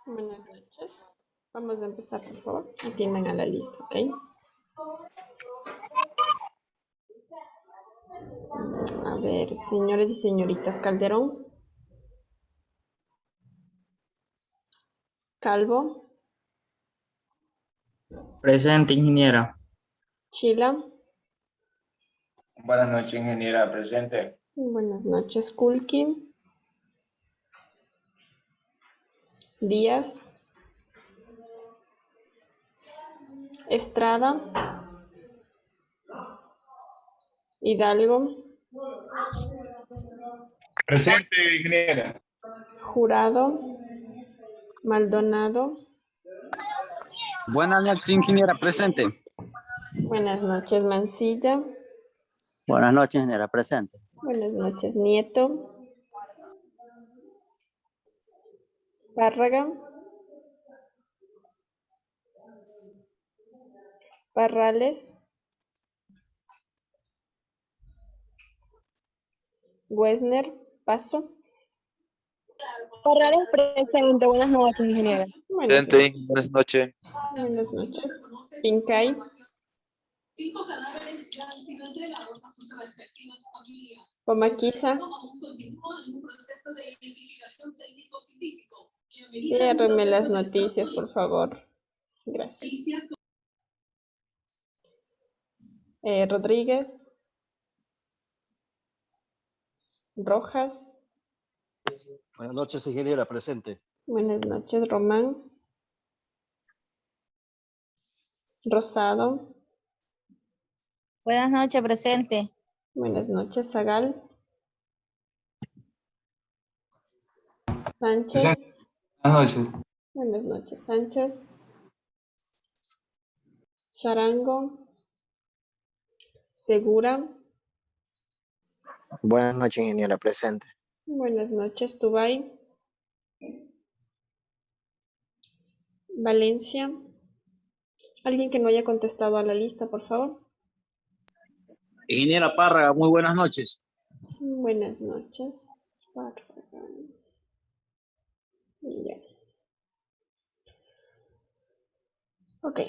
Buenas noches. Vamos a empezar, por favor. Atiendan a la lista, ¿ok? A ver, señores y señoritas Calderón, Calvo, Presente, ingeniera. Chila. Buenas noches, ingeniera. Presente. Buenas noches, Kulki, Díaz, Estrada, Hidalgo, Presente, ingeniera. Jurado, Maldonado. Buenas noches, ingeniera, presente. Buenas noches, Mancilla. Buenas noches, ingeniera, presente. Buenas noches, Nieto. Párraga. Parrales. Wesner, Paso. Parrales presente, buenas noches, ingeniera. Buenas Presente, noches. buenas noches. Buenas noches. Pincay. Pomaquiza. Ciérreme las noticias, por favor. Gracias. Rodríguez. Rojas. Buenas noches, ingeniera, presente. Buenas noches, Román. Rosado. Buenas noches, presente. Buenas noches, Zagal. Sánchez. Buenas noches. Buenas noches, Sánchez. Sarango. Segura. Buenas noches, ingeniera, presente. Buenas noches, Tubay. Valencia. Alguien que no haya contestado a la lista, por favor. Ingeniera Párraga, muy buenas noches. Buenas noches. Ya. Ok.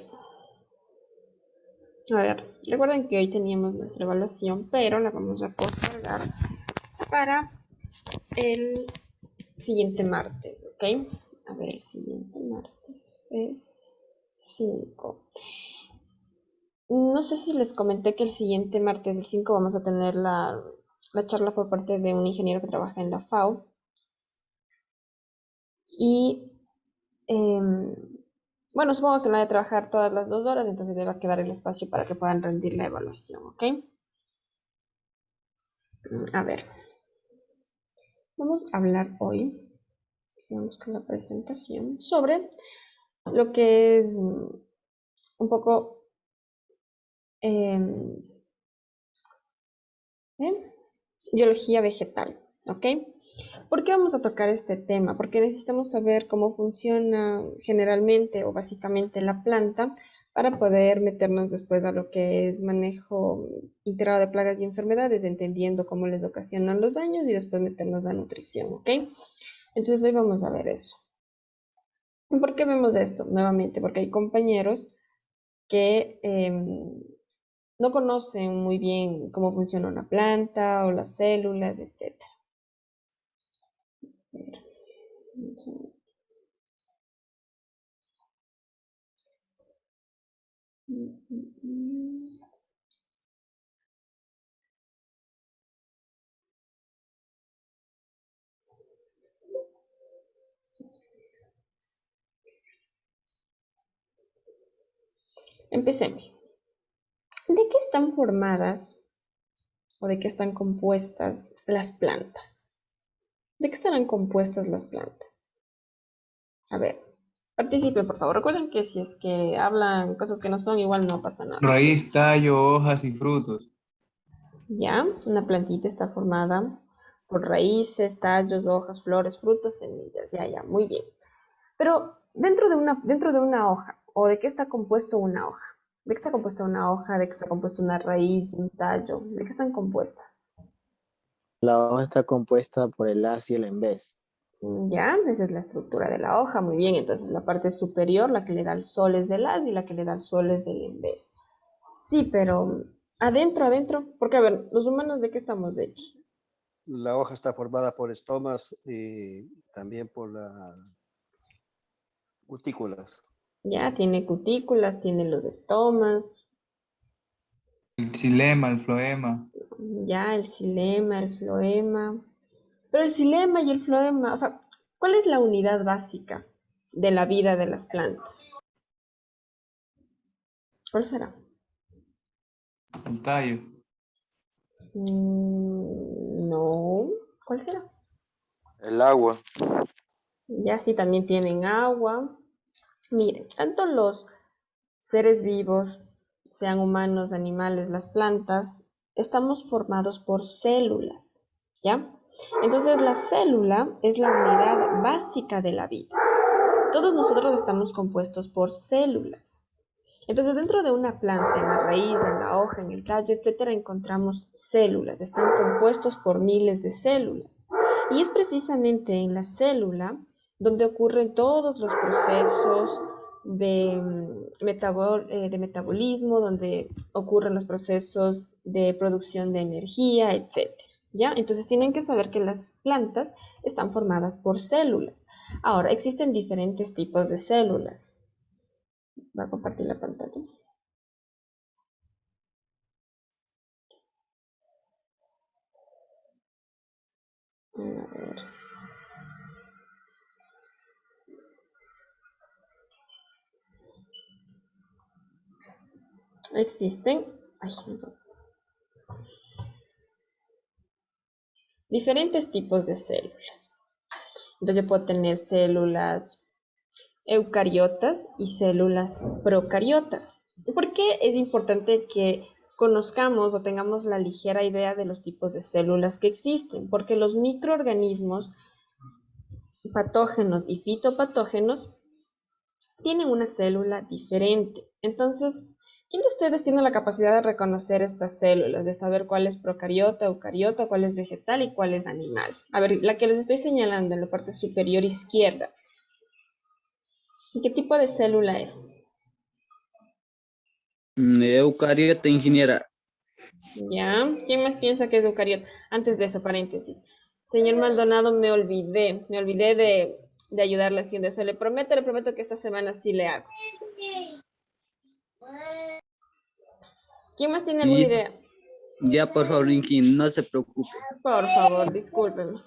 A ver, recuerden que hoy teníamos nuestra evaluación, pero la vamos a postergar para el siguiente martes, ¿ok? A ver, el siguiente martes es 5. No sé si les comenté que el siguiente martes, el 5, vamos a tener la charla por parte de un ingeniero que trabaja en la FAO. Y bueno, supongo que no hay que trabajar todas las 2 horas, entonces debe quedar el espacio para que puedan rendir la evaluación, ¿ok? A ver, vamos a hablar hoy, vamos con la presentación, sobre lo que es un poco biología vegetal, ¿ok? ¿Por qué vamos a tocar este tema? Porque necesitamos saber cómo funciona generalmente o básicamente la planta para poder meternos después a lo que es manejo integrado de plagas y enfermedades, entendiendo cómo les ocasionan los daños y después meternos a nutrición, ¿ok? Entonces hoy vamos a ver eso. ¿Por qué vemos esto? Nuevamente, porque hay compañeros que no conocen muy bien cómo funciona una planta o las células, etc. Empecemos. ¿De qué están formadas o de qué están compuestas las plantas? ¿De qué estarán compuestas las plantas? A ver, participen, por favor. Recuerden que si es que hablan cosas que no son, igual no pasa nada. Raíz, tallo, hojas y frutos. ¿Ya? Una plantita está formada por raíces, tallos, hojas, flores, frutos, semillas. Ya, muy bien. Pero dentro de una hoja, ¿o de qué está compuesto una hoja? ¿De qué está compuesta una hoja? ¿De qué está compuesta una raíz, un tallo? ¿De qué están compuestas? La hoja está compuesta por el haz y el en vez. Ya, esa es la estructura de la hoja. Muy bien, entonces la parte superior, la que le da el sol es del haz y la que le da el sol es del en vez. Sí, pero adentro, porque a ver, los humanos ¿de qué estamos hechos? La hoja está formada por estomas y también por las cutículas. Ya, tiene cutículas, tiene los estomas, El xilema, el floema. ya, el xilema, el floema. Pero el xilema y el floema, o sea, ¿cuál es la unidad básica de la vida de las plantas? ¿Cuál será? El tallo. No, ¿cuál será? El agua. Ya sí también tienen agua. Miren, tanto los seres vivos, sean humanos, animales, las plantas, estamos formados por células, ¿ya? Entonces la célula es la unidad básica de la vida. Todos nosotros estamos compuestos por células. Entonces, dentro de una planta, en la raíz, en la hoja, en el tallo, etcétera, encontramos células. Están compuestos por miles de células. Y es precisamente en la célula donde ocurren todos los procesos de metabolismo, donde ocurren los procesos de producción de energía, etcétera. ¿Ya? Entonces tienen que saber que las plantas están formadas por células. Ahora, existen diferentes tipos de células. Voy a compartir la pantalla. A ver. Existen diferentes tipos de células. Entonces yo puedo tener células eucariotas y células procariotas. ¿Por qué es importante que conozcamos o tengamos la ligera idea de los tipos de células que existen? Porque los microorganismos patógenos y fitopatógenos tienen una célula diferente. Entonces, ¿quién de ustedes tiene la capacidad de reconocer estas células, de saber cuál es procariota, eucariota, cuál es vegetal y cuál es animal? A ver, la que les estoy señalando en la parte superior izquierda. ¿Qué tipo de célula es? Eucariota, ingeniera. ¿Ya? ¿Quién más piensa que es eucariota? Antes de eso, paréntesis. Señor Maldonado, me olvidé de ayudarle haciendo eso. Le prometo que esta semana sí le hago. ¿Quién más tiene alguna idea? Ya, por favor, Inquín, no se preocupe. Por favor, discúlpeme.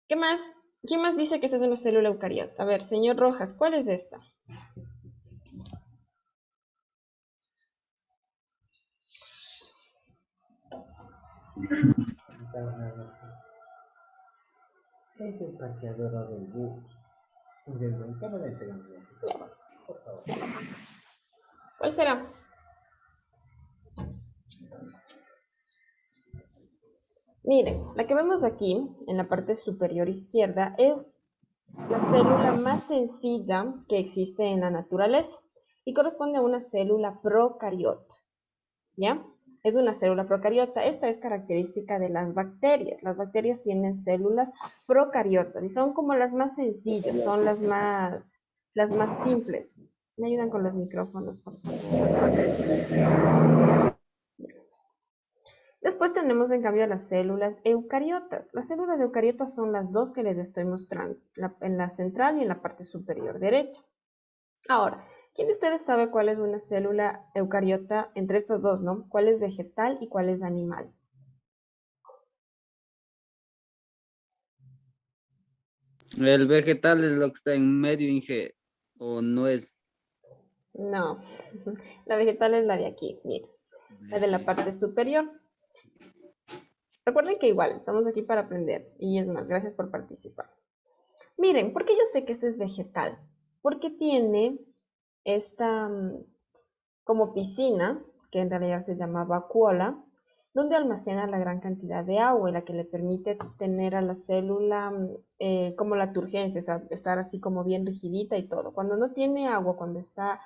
¿Qué más? ¿Quién más dice que esta es una célula eucariota? A ver, señor Rojas, ¿cuál es esta? Es el parqueadero del bus. ¿Cuál será? Miren, la que vemos aquí, en la parte superior izquierda, es la célula más sencilla que existe en la naturaleza y corresponde a una célula procariota, ¿ya? Es una célula procariota. Esta es característica de las bacterias. Las bacterias tienen células procariotas y son como las más sencillas, son las más simples. ¿Me ayudan con los micrófonos, por favor? Después tenemos en cambio las células eucariotas. Las células eucariotas son las dos que les estoy mostrando, en la central y en la parte superior derecha. Ahora, ¿quién de ustedes sabe cuál es una célula eucariota entre estas dos, no? ¿Cuál es vegetal y cuál es animal? El vegetal es lo que está en medio, Inge, o no es. No, la vegetal es la de aquí, mira, la de la parte superior. Recuerden que igual, estamos aquí para aprender y es más, gracias por participar. Miren, ¿por qué yo sé que este es vegetal? Porque tiene esta como piscina, que en realidad se llama vacuola, donde almacena la gran cantidad de agua y la que le permite tener a la célula como la turgencia, o sea, estar así como bien rigidita y todo. Cuando no tiene agua, cuando está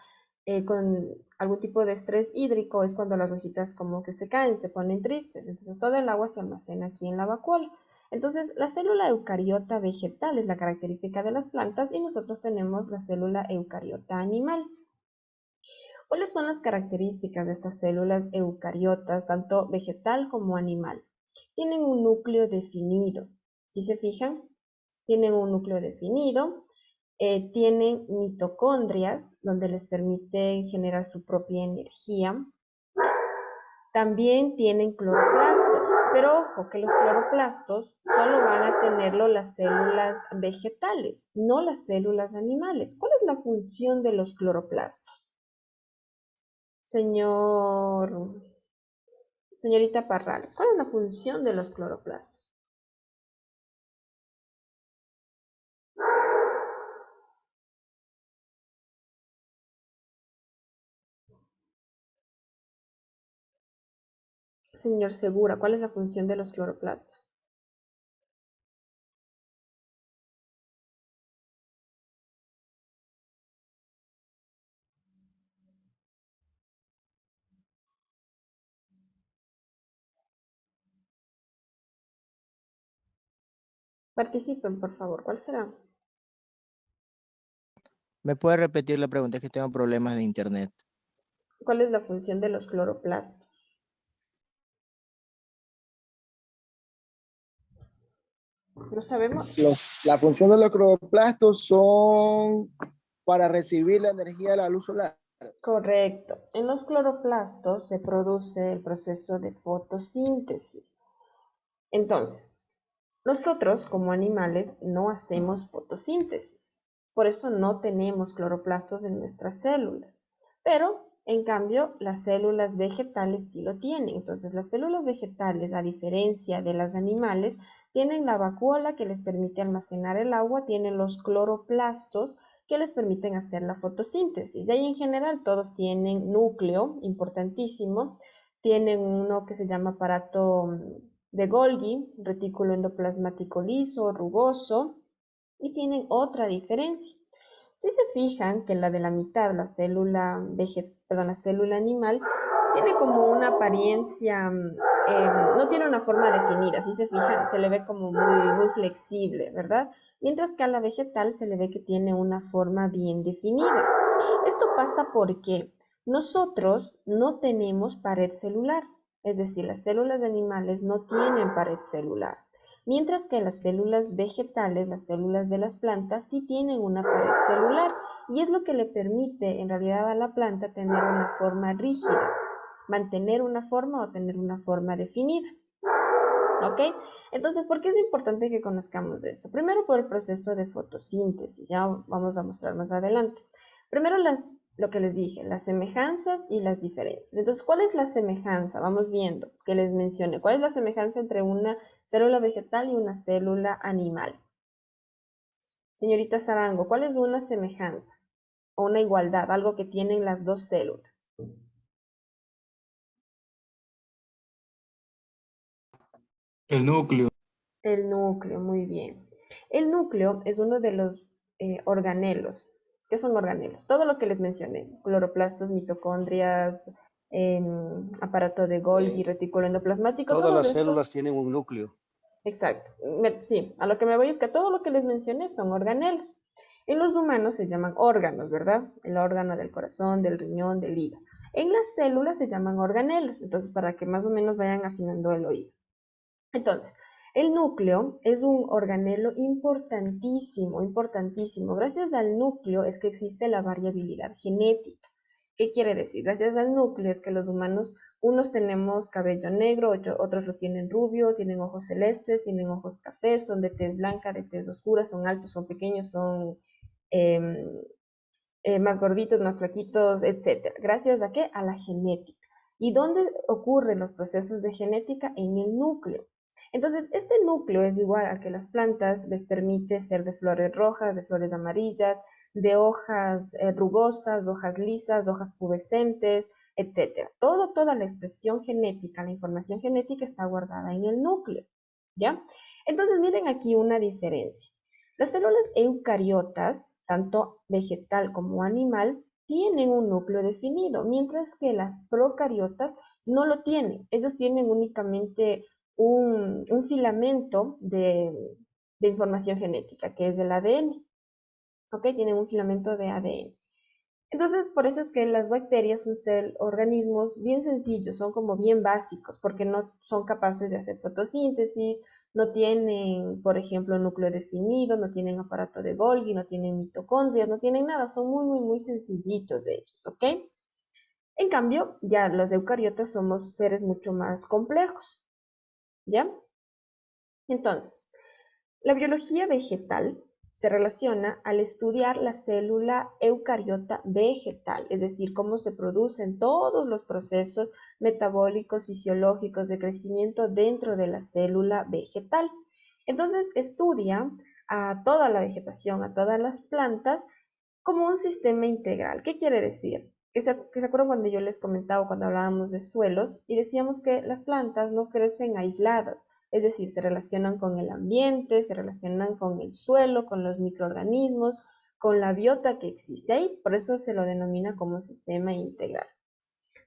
con algún tipo de estrés hídrico, es cuando las hojitas como que se caen, se ponen tristes. Entonces todo el agua se almacena aquí en la vacuola. Entonces, la célula eucariota vegetal es la característica de las plantas y nosotros tenemos la célula eucariota animal. ¿Cuáles son las características de estas células eucariotas, tanto vegetal como animal? Tienen un núcleo definido. ¿Sí se fijan? Tienen un núcleo definido. Tienen mitocondrias, donde les permiten generar su propia energía. También tienen cloroplastos, pero ojo que los cloroplastos solo van a tenerlo las células vegetales, no las células animales. ¿Cuál es la función de los cloroplastos? Señorita Parrales, ¿cuál es la función de los cloroplastos? Señor Segura, ¿cuál es la función de los cloroplastos? Participen, por favor. ¿Cuál será? ¿Me puede repetir la pregunta? Es que tengo problemas de internet. ¿Cuál es la función de los cloroplastos? ¿No sabemos? La función de los cloroplastos son para recibir la energía de la luz solar. Correcto. En los cloroplastos se produce el proceso de fotosíntesis. Entonces, nosotros como animales no hacemos fotosíntesis. Por eso no tenemos cloroplastos en nuestras células. Pero, en cambio, las células vegetales sí lo tienen. Entonces, las células vegetales, a diferencia de las animales, tienen la vacuola que les permite almacenar el agua, tienen los cloroplastos que les permiten hacer la fotosíntesis. De ahí en general todos tienen núcleo, importantísimo, tienen uno que se llama aparato de Golgi, retículo endoplasmático liso, rugoso, y tienen otra diferencia. Si se fijan que la de la mitad, la célula animal, tiene como una apariencia, no tiene una forma definida, si se fijan, se le ve como muy flexible, ¿verdad? Mientras que a la vegetal se le ve que tiene una forma bien definida. Esto pasa porque nosotros no tenemos pared celular, es decir, las células de animales no tienen pared celular. Mientras que las células vegetales, las células de las plantas, sí tienen una pared celular y es lo que le permite en realidad a la planta tener una forma rígida, mantener una forma o tener una forma definida. ¿Ok? Entonces, ¿por qué es importante que conozcamos esto? Primero por el proceso de fotosíntesis, ya vamos a mostrar más adelante. Primero lo que les dije, las semejanzas y las diferencias. Entonces, ¿cuál es la semejanza? Vamos viendo, que les mencioné. ¿Cuál es la semejanza entre una célula vegetal y una célula animal? Señorita Sarango, ¿cuál es una semejanza o una igualdad, algo que tienen las dos células? El núcleo. El núcleo, muy bien. El núcleo es uno de los organelos. ¿Qué son organelos? Todo lo que les mencioné, cloroplastos, mitocondrias, aparato de Golgi, retículo endoplasmático, Todas todos las esos. células tienen un núcleo. Exacto. Sí, a lo que me voy es que todo lo que les mencioné son organelos. En los humanos se llaman órganos, ¿verdad? El órgano del corazón, del riñón, del hígado. En las células se llaman organelos, entonces para que más o menos vayan afinando el oído. Entonces, el núcleo es un organelo importantísimo, importantísimo. Gracias al núcleo es que existe la variabilidad genética. ¿Qué quiere decir? Gracias al núcleo es que los humanos, unos tenemos cabello negro, otros lo tienen rubio, tienen ojos celestes, tienen ojos cafés, son de tez blanca, de tez oscura, son altos, son pequeños, son más gorditos, más flaquitos, etc. ¿Gracias a qué? A la genética. ¿Y dónde ocurren los procesos de genética? En el núcleo. Entonces, este núcleo es igual a que las plantas les permite ser de flores rojas, de flores amarillas, de hojas rugosas, hojas lisas, hojas pubescentes, etc. Toda la expresión genética, la información genética está guardada en el núcleo, ¿ya? Entonces, miren aquí una diferencia. Las células eucariotas, tanto vegetal como animal, tienen un núcleo definido, mientras que las procariotas no lo tienen. Ellos tienen únicamente un filamento de información genética, que es el ADN. ¿Ok? Tienen un filamento de ADN. Entonces, por eso es que las bacterias son organismos bien sencillos, son como bien básicos, porque no son capaces de hacer fotosíntesis, no tienen, por ejemplo, núcleo definido, no tienen aparato de Golgi, no tienen mitocondrias, no tienen nada, son muy, muy, muy sencillitos de ellos, ¿ok? En cambio, ya las eucariotas somos seres mucho más complejos, ¿ya? Entonces, la biología vegetal se relaciona al estudiar la célula eucariota vegetal, es decir, cómo se producen todos los procesos metabólicos, fisiológicos de crecimiento dentro de la célula vegetal. Entonces, estudia a toda la vegetación, a todas las plantas, como un sistema integral. ¿Qué quiere decir? Que se acuerdan cuando yo les comentaba, cuando hablábamos de suelos, y decíamos que las plantas no crecen aisladas, es decir, se relacionan con el ambiente, se relacionan con el suelo, con los microorganismos, con la biota que existe ahí, por eso se lo denomina como sistema integral.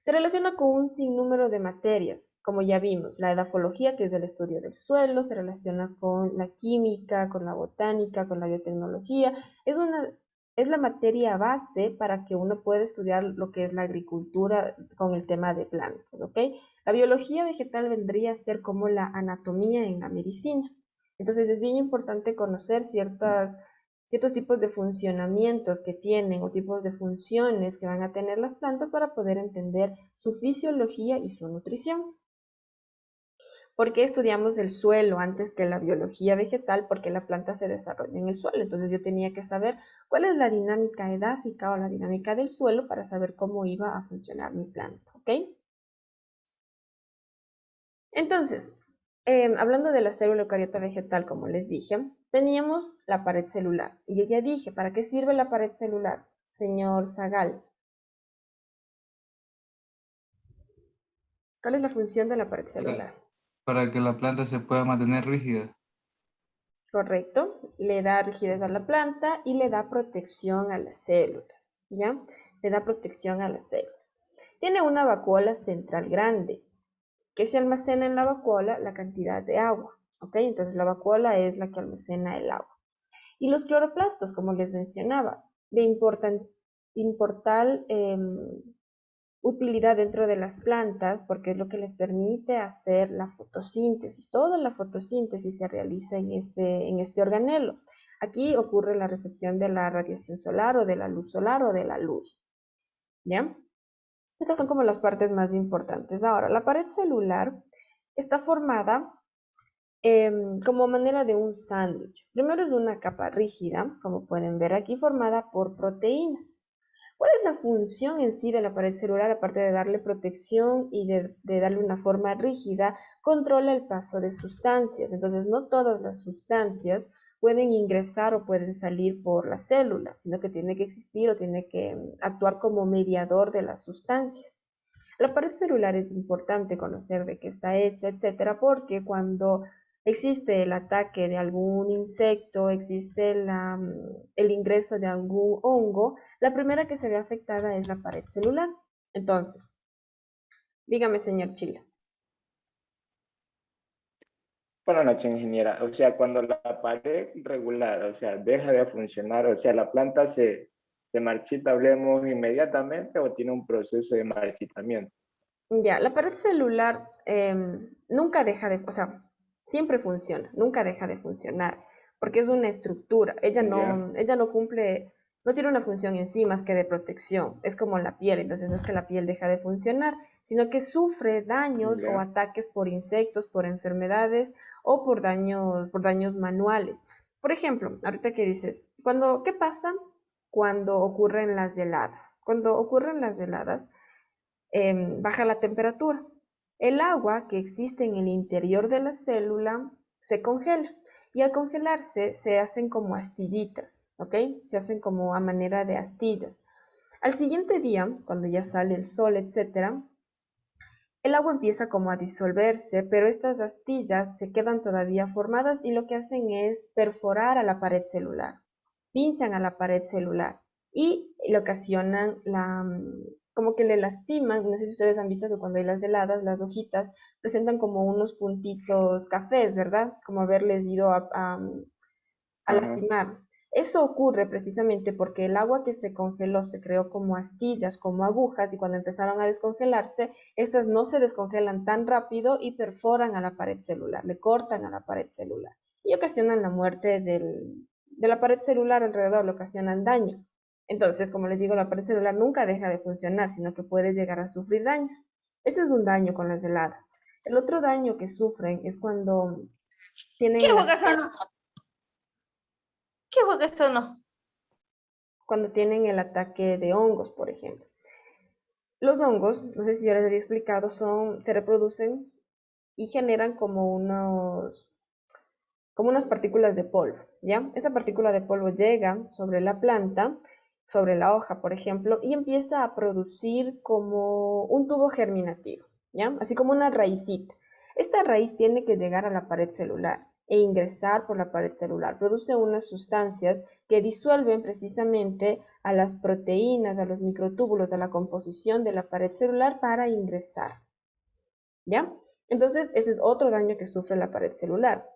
Se relaciona con un sinnúmero de materias, como ya vimos, la edafología, que es el estudio del suelo, se relaciona con la química, con la botánica, con la biotecnología, es la materia base para que uno pueda estudiar lo que es la agricultura con el tema de plantas, ¿ok? La biología vegetal vendría a ser como la anatomía en la medicina. Entonces es bien importante conocer ciertos tipos de funcionamientos que tienen o tipos de funciones que van a tener las plantas para poder entender su fisiología y su nutrición. ¿Por qué estudiamos el suelo antes que la biología vegetal? Porque la planta se desarrolla en el suelo. Entonces yo tenía que saber cuál es la dinámica edáfica o la dinámica del suelo para saber cómo iba a funcionar mi planta, ¿ok? Entonces, hablando de la célula eucariota vegetal, como les dije, teníamos la pared celular. Y yo ya dije, ¿para qué sirve la pared celular, señor Zagal? ¿Cuál es la función de la pared celular? Para que la planta se pueda mantener rígida. Correcto, le da rigidez a la planta y le da protección a las células, ¿ya? Le da protección a las células. Tiene una vacuola central grande, que se almacena en la vacuola la cantidad de agua, ¿ok? Entonces la vacuola es la que almacena el agua. Y los cloroplastos, como les mencionaba, de importante utilidad dentro de las plantas porque es lo que les permite hacer la fotosíntesis. Toda la fotosíntesis se realiza en este organelo. Aquí ocurre la recepción de la radiación solar o de la luz solar o de la luz. ¿Ya? Estas son como las partes más importantes. Ahora, la pared celular está formada como manera de un sándwich. Primero es una capa rígida, como pueden ver aquí, formada por proteínas. ¿Cuál es la función en sí de la pared celular? Aparte de darle protección y de darle una forma rígida, controla el paso de sustancias. Entonces, no todas las sustancias pueden ingresar o pueden salir por la célula, sino que tiene que existir o tiene que actuar como mediador de las sustancias. La pared celular es importante conocer de qué está hecha, etcétera, porque cuando existe el ataque de algún insecto, existe el ingreso de algún hongo, la primera que se ve afectada es la pared celular. Entonces, dígame, señor Chila. Buenas noches, ingeniera. O sea, cuando la pared regular, o sea, deja de funcionar, o sea, la planta se marchita, hablemos inmediatamente o tiene un proceso de marchitamiento. Ya, la pared celular nunca deja de, o sea, siempre funciona, nunca deja de funcionar, porque es una estructura. Ella no cumple, no tiene una función en sí más que de protección. Es como la piel, entonces no es que la piel deja de funcionar, sino que sufre daños o ataques por insectos, por enfermedades o por daños manuales. Por ejemplo, ahorita que dices, ¿qué pasa cuando ocurren las heladas? Cuando ocurren las heladas, baja la temperatura. El agua que existe en el interior de la célula se congela y al congelarse se hacen como astillitas, ¿ok? Se hacen como a manera de astillas. Al siguiente día, cuando ya sale el sol, etcétera, el agua empieza como a disolverse, pero estas astillas se quedan todavía formadas y lo que hacen es perforar a la pared celular, pinchan a la pared celular y le ocasionan como que le lastiman. No sé si ustedes han visto que cuando hay las heladas, las hojitas presentan como unos puntitos cafés, ¿verdad? Como haberles ido a Ajá. lastimar. Eso ocurre precisamente porque el agua que se congeló se creó como astillas, como agujas, y cuando empezaron a descongelarse, estas no se descongelan tan rápido y perforan a la pared celular, le cortan a la pared celular y ocasionan la muerte de la pared celular alrededor, le ocasionan daño. Entonces, como les digo, la pared celular nunca deja de funcionar, sino que puede llegar a sufrir daños. Ese es un daño con las heladas. El otro daño que sufren es cuando tienen ¿Qué juegas o no? ¿Qué juegas o no? cuando tienen el ataque de hongos, por ejemplo. Los hongos, no sé si ya les había explicado, se reproducen y generan como unas partículas de polvo, ¿ya? Esa partícula de polvo llega sobre la planta, sobre la hoja, por ejemplo, y empieza a producir como un tubo germinativo, ¿ya? Así como una raicita. Esta raíz tiene que llegar a la pared celular e ingresar por la pared celular. Produce unas sustancias que disuelven precisamente a las proteínas, a los microtúbulos, a la composición de la pared celular para ingresar, ¿ya? Entonces, ese es otro daño que sufre la pared celular.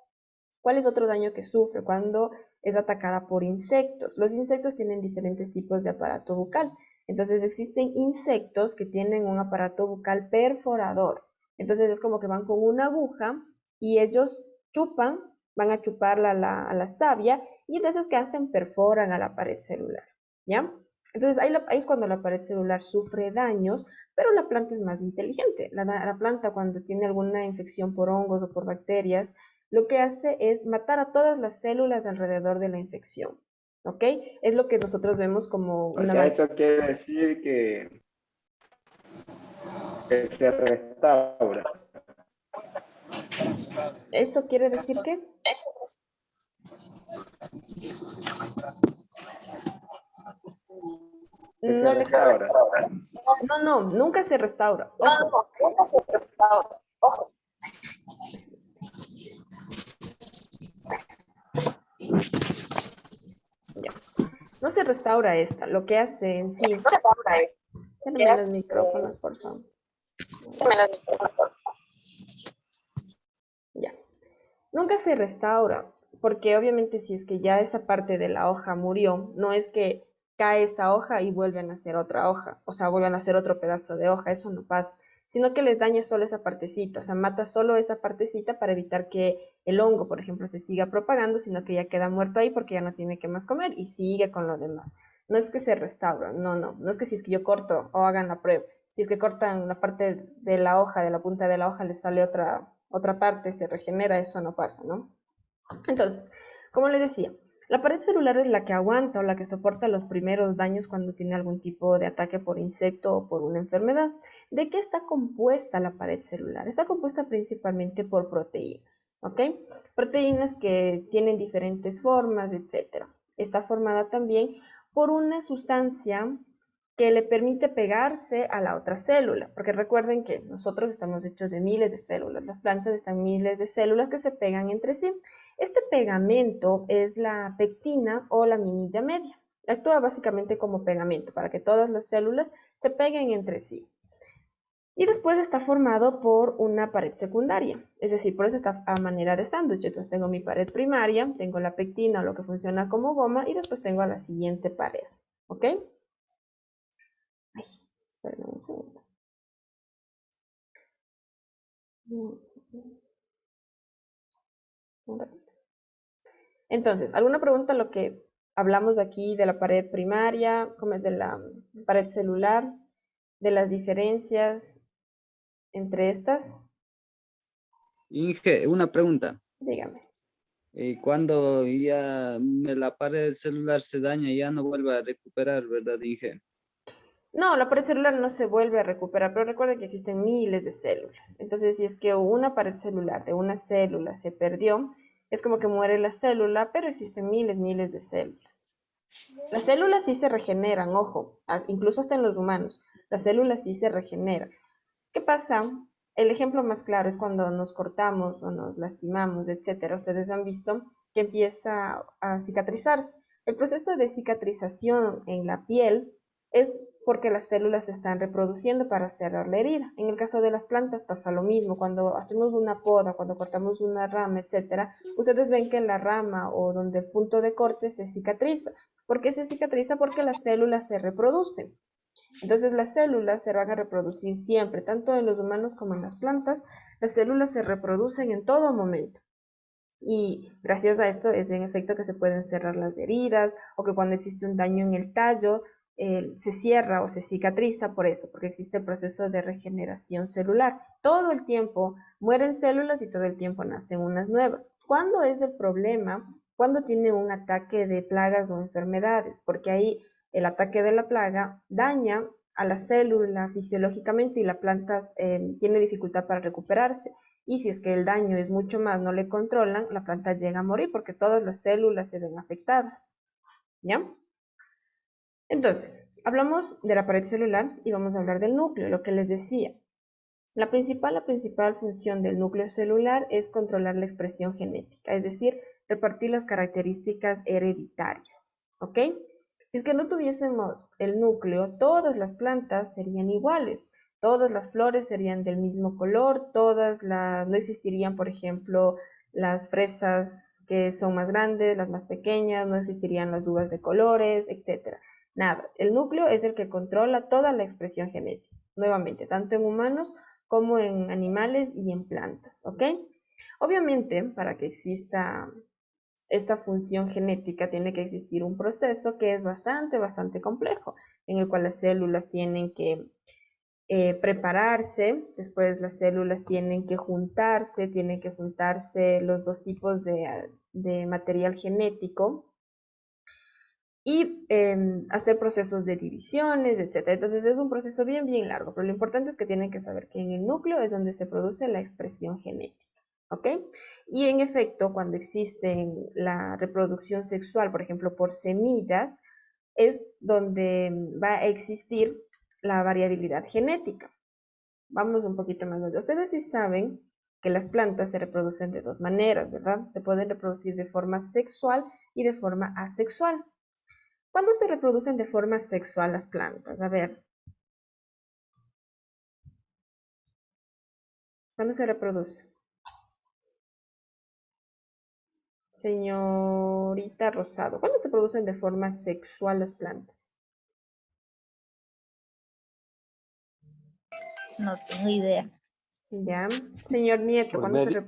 ¿Cuál es otro daño que sufre? Cuando es atacada por insectos. Los insectos tienen diferentes tipos de aparato bucal. Entonces existen insectos que tienen un aparato bucal perforador. Entonces es como que van con una aguja y ellos chupan, van a chupar a la savia y entonces ¿qué hacen? Perforan a la pared celular, ¿ya? Entonces ahí es cuando la pared celular sufre daños, pero la planta es más inteligente. La planta cuando tiene alguna infección por hongos o por bacterias, lo que hace es matar a todas las células alrededor de la infección, ¿ok? Es lo que nosotros vemos como O sea, eso quiere decir que se restaura. ¿Eso quiere decir qué? Que se No, restaura. no, nunca se restaura. Ojo. nunca se restaura. Ojo. Ya. No se restaura esta, lo que hace en sí. No se restaura esto. Cérrame los micrófonos, por favor. Ya. Nunca se restaura, porque obviamente si es que ya esa parte de la hoja murió, no es que cae esa hoja y vuelven a hacer otra hoja, o sea, vuelven a hacer otro pedazo de hoja, eso no pasa, sino que les daña solo esa partecita, o sea, mata solo esa partecita para evitar que el hongo, por ejemplo, se siga propagando, sino que ya queda muerto ahí porque ya no tiene que más comer y sigue con lo demás. No es que se restaura, no es que si es que yo corto o hagan la prueba, si es que cortan la parte de la hoja, de la punta de la hoja, les sale otra parte, se regenera, eso no pasa, ¿no? Entonces, como les decía, la pared celular es la que aguanta o la que soporta los primeros daños cuando tiene algún tipo de ataque por insecto o por una enfermedad. ¿De qué está compuesta la pared celular? Está compuesta principalmente por proteínas, ¿ok? Proteínas que tienen diferentes formas, etc. Está formada también por una sustancia que le permite pegarse a la otra célula, porque recuerden que nosotros estamos hechos de miles de células, las plantas están miles de células que se pegan entre sí. Este pegamento es la pectina o la minilla media. Actúa básicamente como pegamento para que todas las células se peguen entre sí. Y después está formado por una pared secundaria, es decir, por eso está a manera de sándwich. Entonces tengo mi pared primaria, tengo la pectina, lo que funciona como goma, y después tengo a la siguiente pared, ¿ok? Ay, espérenme un segundo. Un ratito. Entonces, ¿alguna pregunta lo que hablamos aquí de la pared primaria, como es de la pared celular, de las diferencias entre estas? Inge, una pregunta. Dígame. Cuando ya la pared celular se daña, ya no vuelve a recuperar, ¿verdad, Inge? No, la pared celular no se vuelve a recuperar, pero recuerda que existen miles de células. Entonces, si es que una pared celular de una célula se perdió, es como que muere la célula, pero existen miles de células. Las células sí se regeneran, ojo, incluso hasta en los humanos. Las células sí se regeneran. ¿Qué pasa? El ejemplo más claro es cuando nos cortamos o nos lastimamos, etcétera. Ustedes han visto que empieza a cicatrizarse. El proceso de cicatrización en la piel es porque las células se están reproduciendo para cerrar la herida. En el caso de las plantas pasa lo mismo. Cuando hacemos una poda, cuando cortamos una rama, etcétera, ustedes ven que la rama o donde el punto de corte se cicatriza. ¿Por qué se cicatriza? Porque las células se reproducen. Entonces las células se van a reproducir siempre, tanto en los humanos como en las plantas. Las células se reproducen en todo momento. Y gracias a esto es en efecto que se pueden cerrar las heridas o que cuando existe un daño en el tallo se cierra o se cicatriza por eso, porque existe el proceso de regeneración celular. Todo el tiempo mueren células y todo el tiempo nacen unas nuevas. ¿Cuándo es el problema? Cuando tiene un ataque de plagas o enfermedades, porque ahí el ataque de la plaga daña a la célula fisiológicamente y la planta tiene dificultad para recuperarse. Y si es que el daño es mucho más, no le controlan, la planta llega a morir porque todas las células se ven afectadas. ¿Ya? Entonces, hablamos de la pared celular y vamos a hablar del núcleo, lo que les decía. La principal función del núcleo celular es controlar la expresión genética, es decir, repartir las características hereditarias. ¿Ok? Si es que no tuviésemos el núcleo, todas las plantas serían iguales. Todas las flores serían del mismo color, no existirían, por ejemplo, las fresas que son más grandes, las más pequeñas, no existirían las uvas de colores, etc. Nada, el núcleo es el que controla toda la expresión genética, nuevamente, tanto en humanos como en animales y en plantas, ¿ok? Obviamente, para que exista esta función genética tiene que existir un proceso que es bastante complejo, en el cual las células tienen que prepararse, después las células tienen que juntarse los dos tipos de material genético y hacer procesos de divisiones, etc. Entonces es un proceso bien largo, pero lo importante es que tienen que saber que en el núcleo es donde se produce la expresión genética, ¿ok? Y en efecto, cuando existe la reproducción sexual, por ejemplo, por semillas, es donde va a existir la variabilidad genética. Vamos un poquito más allá. Ustedes sí saben que las plantas se reproducen de dos maneras, ¿verdad? Se pueden reproducir de forma sexual y de forma asexual. ¿Cuándo se reproducen de forma sexual las plantas? A ver. ¿Cuándo se reproduce? Señorita Rosado, ¿cuándo se producen de forma sexual las plantas? No tengo idea. Ya. Señor Nieto, ¿cuándo se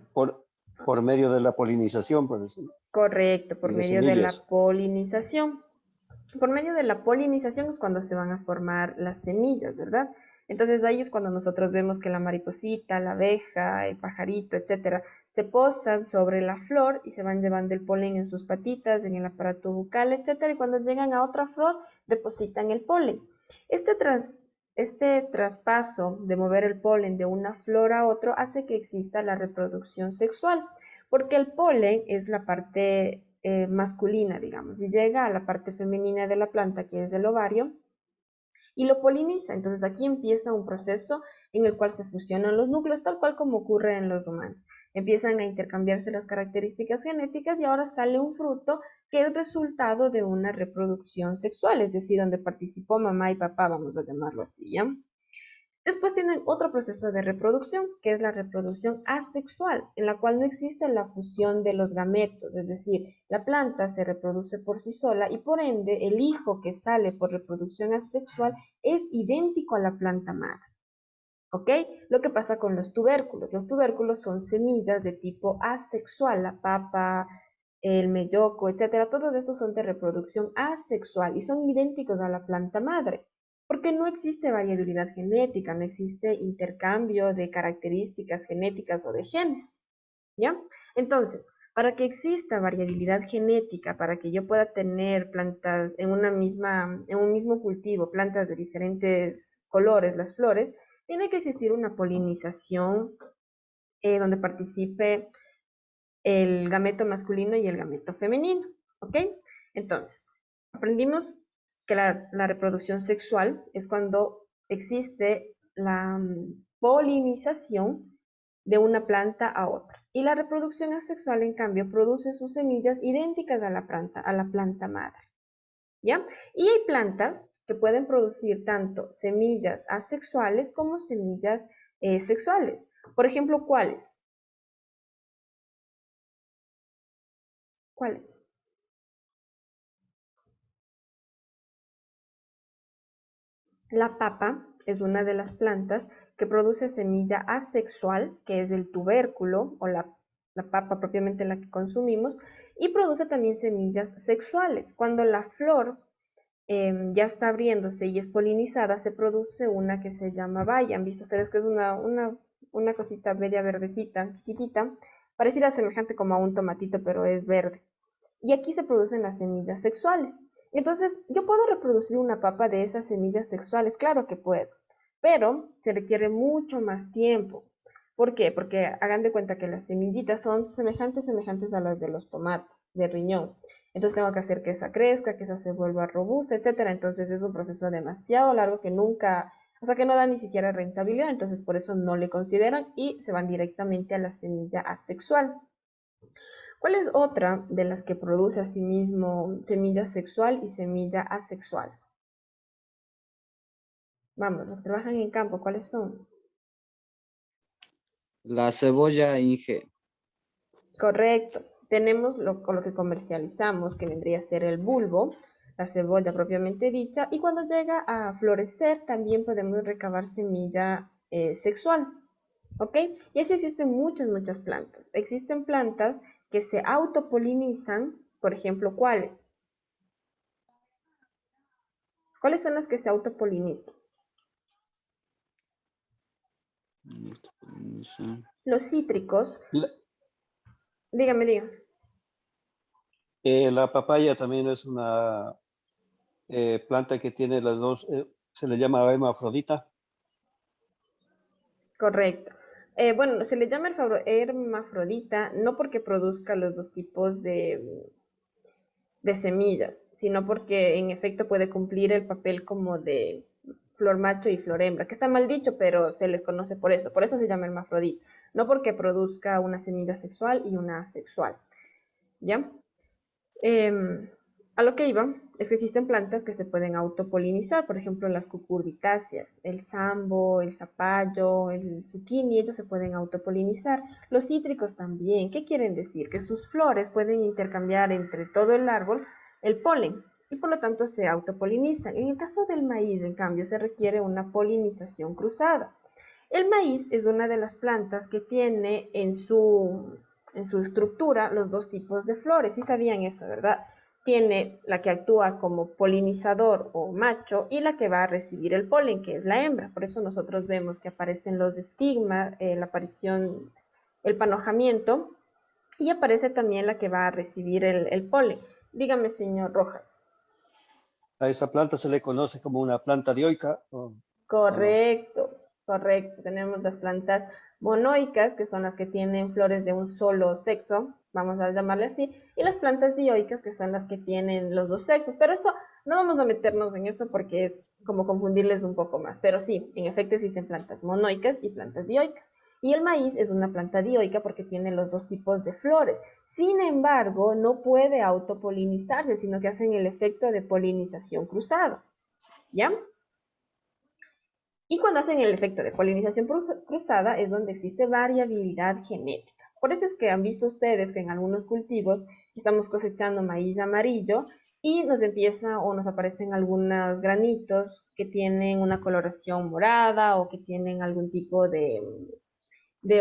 por medio de la polinización, profesor. Correcto, por Y de medio de la semillas. polinización. Por medio de la polinización es cuando se van a formar las semillas, ¿verdad? Entonces ahí es cuando nosotros vemos que la mariposita, la abeja, el pajarito, etcétera, se posan sobre la flor y se van llevando el polen en sus patitas, en el aparato bucal, etcétera, y cuando llegan a otra flor depositan el polen. Este traspaso de mover el polen de una flor a otro hace que exista la reproducción sexual, porque el polen es la parte masculina, digamos, y llega a la parte femenina de la planta, que es el ovario, y lo poliniza. Entonces aquí empieza un proceso en el cual se fusionan los núcleos, tal cual como ocurre en los humanos. Empiezan a intercambiarse las características genéticas y ahora sale un fruto que es resultado de una reproducción sexual, es decir, donde participó mamá y papá, vamos a llamarlo así, ¿ya? Después tienen otro proceso de reproducción, que es la reproducción asexual, en la cual no existe la fusión de los gametos, es decir, la planta se reproduce por sí sola y por ende el hijo que sale por reproducción asexual es idéntico a la planta madre. ¿Ok? Lo que pasa con los tubérculos son semillas de tipo asexual, la papa, el melloco, etcétera, todos estos son de reproducción asexual y son idénticos a la planta madre, porque no existe variabilidad genética, no existe intercambio de características genéticas o de genes, ¿ya? Entonces, para que exista variabilidad genética, para que yo pueda tener plantas en un mismo cultivo, plantas de diferentes colores, las flores, tiene que existir una polinización donde participe el gameto masculino y el gameto femenino, ¿ok? Entonces, aprendimos que la reproducción sexual es cuando existe la polinización de una planta a otra. Y la reproducción asexual, en cambio, produce sus semillas idénticas a la planta madre, ¿ya? Y hay plantas que pueden producir tanto semillas asexuales como semillas sexuales. Por ejemplo, ¿cuáles? ¿Cuáles? La papa es una de las plantas que produce semilla asexual, que es el tubérculo o la papa propiamente la que consumimos, y produce también semillas sexuales. Cuando la flor ya está abriéndose y es polinizada, se produce una que se llama baya. ¿Han visto ustedes que es una cosita media verdecita, chiquitita, parecida semejante como a un tomatito, pero es verde? Y aquí se producen las semillas sexuales. Entonces, ¿yo puedo reproducir una papa de esas semillas sexuales? Claro que puedo, pero se requiere mucho más tiempo. ¿Por qué? Porque hagan de cuenta que las semillitas son semejantes a las de los tomates, de riñón. Entonces tengo que hacer que esa crezca, que esa se vuelva robusta, etcétera. Entonces es un proceso demasiado largo que nunca, o sea que no da ni siquiera rentabilidad, entonces por eso no le consideran y se van directamente a la semilla asexual. ¿Cuál es otra de las que produce asimismo semilla sexual y semilla asexual? Vamos, los que trabajan en campo, ¿cuáles son? La cebolla Inge. Correcto. Tenemos con lo que comercializamos, que vendría a ser el bulbo, la cebolla propiamente dicha, y cuando llega a florecer también podemos recabar semilla sexual. ¿Ok? Y así existen muchas plantas. Existen plantas que se autopolinizan, por ejemplo, ¿cuáles? ¿Cuáles son las que se autopolinizan? Los cítricos. Dígame. La papaya también es una planta que tiene las dos, se le llama hermafrodita. Correcto. Bueno, se le llama hermafrodita no porque produzca los dos tipos de semillas, sino porque en efecto puede cumplir el papel como de flor macho y flor hembra, que está mal dicho, pero se les conoce por eso se llama hermafrodita, no porque produzca una semilla sexual y una asexual, ¿ya? A lo que iba es que existen plantas que se pueden autopolinizar, por ejemplo las cucurbitáceas, el sambo, el zapallo, el zucchini, ellos se pueden autopolinizar. Los cítricos también. ¿Qué quieren decir? Que sus flores pueden intercambiar entre todo el árbol el polen y por lo tanto se autopolinizan. En el caso del maíz, en cambio, se requiere una polinización cruzada. El maíz es una de las plantas que tiene en su estructura los dos tipos de flores. Sí sabían eso, ¿verdad? Tiene la que actúa como polinizador o macho y la que va a recibir el polen, que es la hembra. Por eso nosotros vemos que aparecen los estigmas, la aparición, el panojamiento, y aparece también la que va a recibir el polen. Dígame, señor Rojas. A esa planta se le conoce como una planta dioica. Correcto. Correcto, tenemos las plantas monoicas, que son las que tienen flores de un solo sexo, vamos a llamarle así, y las plantas dioicas, que son las que tienen los dos sexos, pero eso no vamos a meternos en eso porque es como confundirles un poco más, pero sí, en efecto existen plantas monoicas y plantas dioicas, y el maíz es una planta dioica porque tiene los dos tipos de flores, sin embargo, no puede autopolinizarse, sino que hacen el efecto de polinización cruzada, ¿ya? Y cuando hacen el efecto de polinización cruzada es donde existe variabilidad genética. Por eso es que han visto ustedes que en algunos cultivos estamos cosechando maíz amarillo y nos empieza o nos aparecen algunos granitos que tienen una coloración morada o que tienen algún tipo de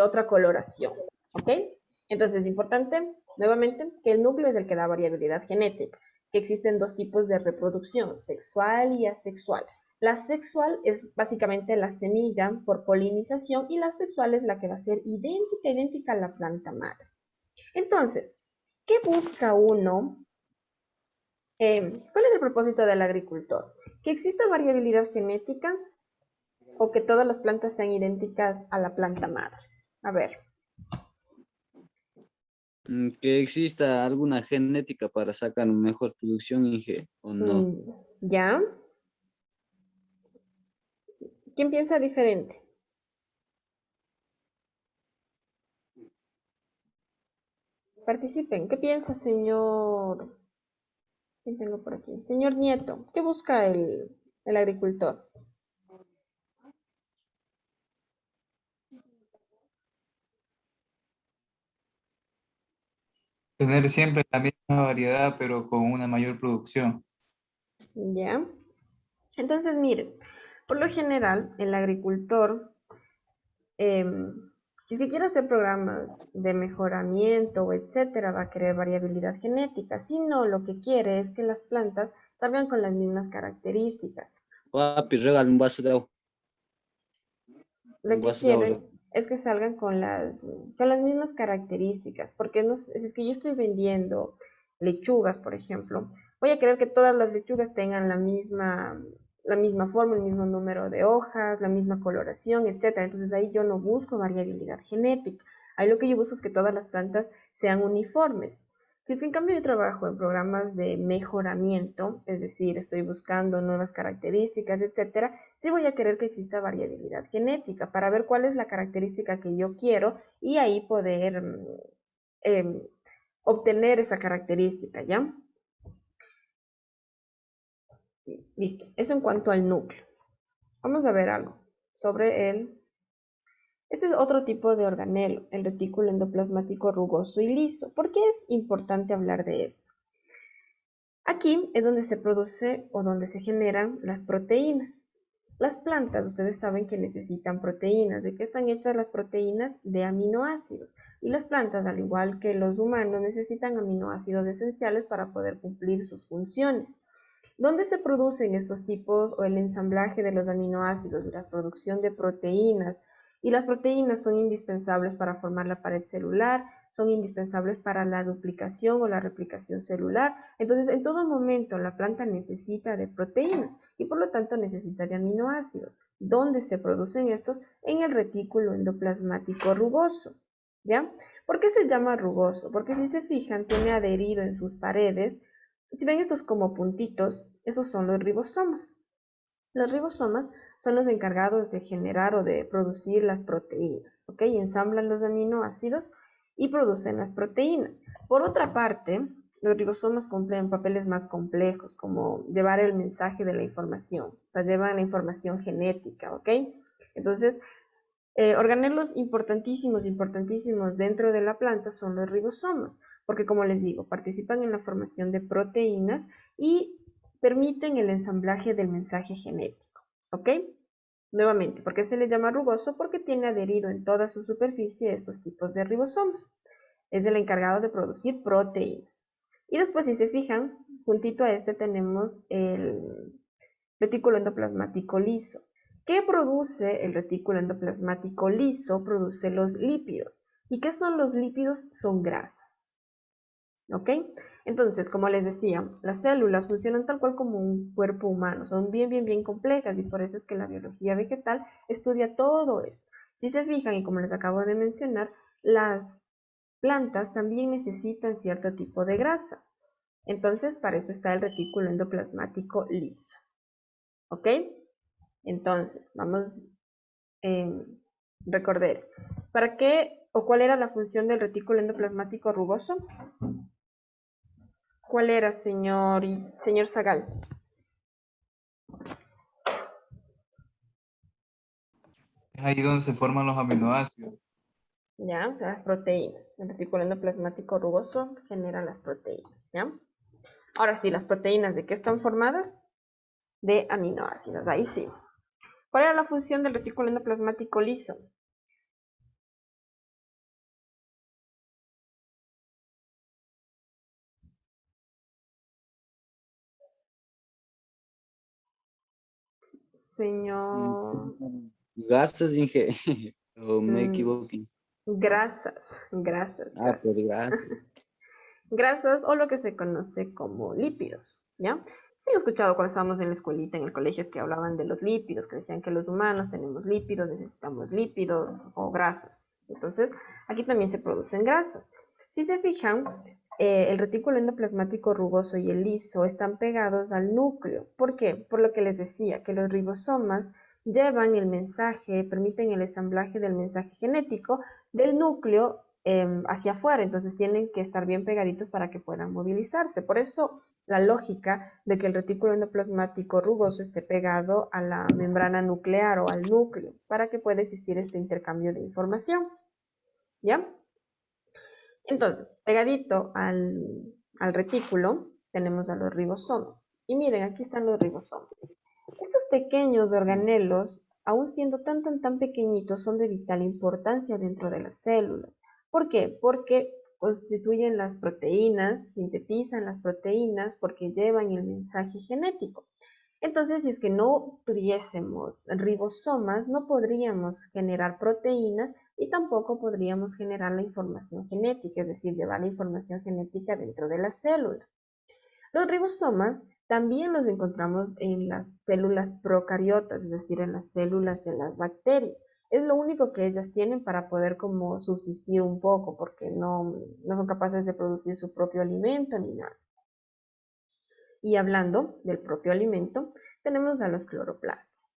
otra coloración. ¿Ok? Entonces es importante, nuevamente, que el núcleo es el que da variabilidad genética, que existen dos tipos de reproducción, sexual y asexual. La sexual es básicamente la semilla por polinización y la asexual es la que va a ser idéntica a la planta madre. Entonces, ¿qué busca uno? ¿Cuál es el propósito del agricultor? Que exista variabilidad genética o que todas las plantas sean idénticas a la planta madre. A ver. Que exista alguna genética para sacar una mejor producción, Inge, o no. ¿Ya? ¿Quién piensa diferente? Participen. ¿Qué piensa, señor? ¿Quién tengo por aquí? Señor Nieto, ¿qué busca el el agricultor? Tener siempre la misma variedad, pero con una mayor producción. ¿Ya? Entonces, miren, por lo general, el agricultor, si es que quiere hacer programas de mejoramiento, etcétera, va a querer variabilidad genética. Si no, lo que quiere es que las plantas salgan con las mismas características. Papi, regala un vaso de agua. Lo Un que vaso de agua. quieren es que salgan con las mismas características, porque no, si es que yo estoy vendiendo lechugas, por ejemplo, voy a querer que todas las lechugas tengan la misma forma, el mismo número de hojas, la misma coloración, etcétera. Entonces ahí yo no busco variabilidad genética. Ahí lo que yo busco es que todas las plantas sean uniformes. Si es que en cambio yo trabajo en programas de mejoramiento, es decir, estoy buscando nuevas características, etcétera, sí voy a querer que exista variabilidad genética para ver cuál es la característica que yo quiero y ahí poder obtener esa característica, ¿ya? Listo, eso en cuanto al núcleo. Vamos a ver algo sobre este es otro tipo de organelo, el retículo endoplasmático rugoso y liso. ¿Por qué es importante hablar de esto? Aquí es donde se produce o donde se generan las proteínas. Las plantas, ustedes saben que necesitan proteínas. ¿De qué están hechas las proteínas? De aminoácidos. Y las plantas, al igual que los humanos, necesitan aminoácidos esenciales para poder cumplir sus funciones. ¿Dónde se producen estos tipos o el ensamblaje de los aminoácidos y la producción de proteínas? Y las proteínas son indispensables para formar la pared celular, son indispensables para la duplicación o la replicación celular. Entonces, en todo momento la planta necesita de proteínas y por lo tanto necesita de aminoácidos. ¿Dónde se producen estos? En el retículo endoplasmático rugoso. ¿Ya? ¿Por qué se llama rugoso? Porque si se fijan, tiene adherido en sus paredes, si ven estos como puntitos, esos son los ribosomas. Los ribosomas son los encargados de generar o de producir las proteínas, ¿ok? Ensamblan los aminoácidos y producen las proteínas. Por otra parte, los ribosomas cumplen papeles más complejos, como llevar el mensaje de la información, o sea, llevan la información genética, ¿ok? Entonces, organelos importantísimos dentro de la planta son los ribosomas, porque como les digo, participan en la formación de proteínas y permiten el ensamblaje del mensaje genético, ¿ok? Nuevamente, ¿por qué se le llama rugoso? Porque tiene adherido en toda su superficie estos tipos de ribosomas. Es el encargado de producir proteínas. Y después, si se fijan, juntito a este tenemos el retículo endoplasmático liso. ¿Qué produce el retículo endoplasmático liso? Produce los lípidos. ¿Y qué son los lípidos? Son grasas. ¿Ok? Entonces, como les decía, las células funcionan tal cual como un cuerpo humano, son bien complejas y por eso es que la biología vegetal estudia todo esto. Si se fijan, y como les acabo de mencionar, las plantas también necesitan cierto tipo de grasa. Entonces, para eso está el retículo endoplasmático liso. ¿Ok? Entonces, vamos a recordar. ¿Para qué o cuál era la función del retículo endoplasmático rugoso? ¿Cuál era, señor Zagal? Es ahí donde se forman los aminoácidos. ¿Ya? O sea, las proteínas. El retículo endoplasmático rugoso genera las proteínas, ¿ya? Ahora sí, las proteínas, ¿de qué están formadas? De aminoácidos, ahí sí. ¿Cuál era la función del retículo endoplasmático liso? Señor... Gastos, dije, o me equivoqué. Grasas. Ah, por grasas. Grasas o lo que se conoce como lípidos, ¿ya? Sí he escuchado cuando estábamos en la escuelita, en el colegio, que hablaban de los lípidos, que decían que los humanos tenemos lípidos, necesitamos lípidos o grasas. Entonces, aquí también se producen grasas. Si se fijan, el retículo endoplasmático rugoso y el liso están pegados al núcleo. ¿Por qué? Por lo que les decía, que los ribosomas llevan el mensaje, permiten el ensamblaje del mensaje genético del núcleo hacia afuera, entonces tienen que estar bien pegaditos para que puedan movilizarse. Por eso la lógica de que el retículo endoplasmático rugoso esté pegado a la membrana nuclear o al núcleo, para que pueda existir este intercambio de información. ¿Ya? Entonces, pegadito al retículo tenemos a los ribosomas. Y miren, aquí están los ribosomas. Estos pequeños organelos, aun siendo tan pequeñitos, son de vital importancia dentro de las células. ¿Por qué? Porque constituyen las proteínas, sintetizan las proteínas, porque llevan el mensaje genético. Entonces, si es que no tuviésemos ribosomas, no podríamos generar proteínas y tampoco podríamos generar la información genética, es decir, llevar la información genética dentro de la célula. Los ribosomas también los encontramos en las células procariotas, es decir, en las células de las bacterias. Es lo único que ellas tienen para poder como subsistir un poco, porque no son capaces de producir su propio alimento ni nada. Y hablando del propio alimento, tenemos a los cloroplastos.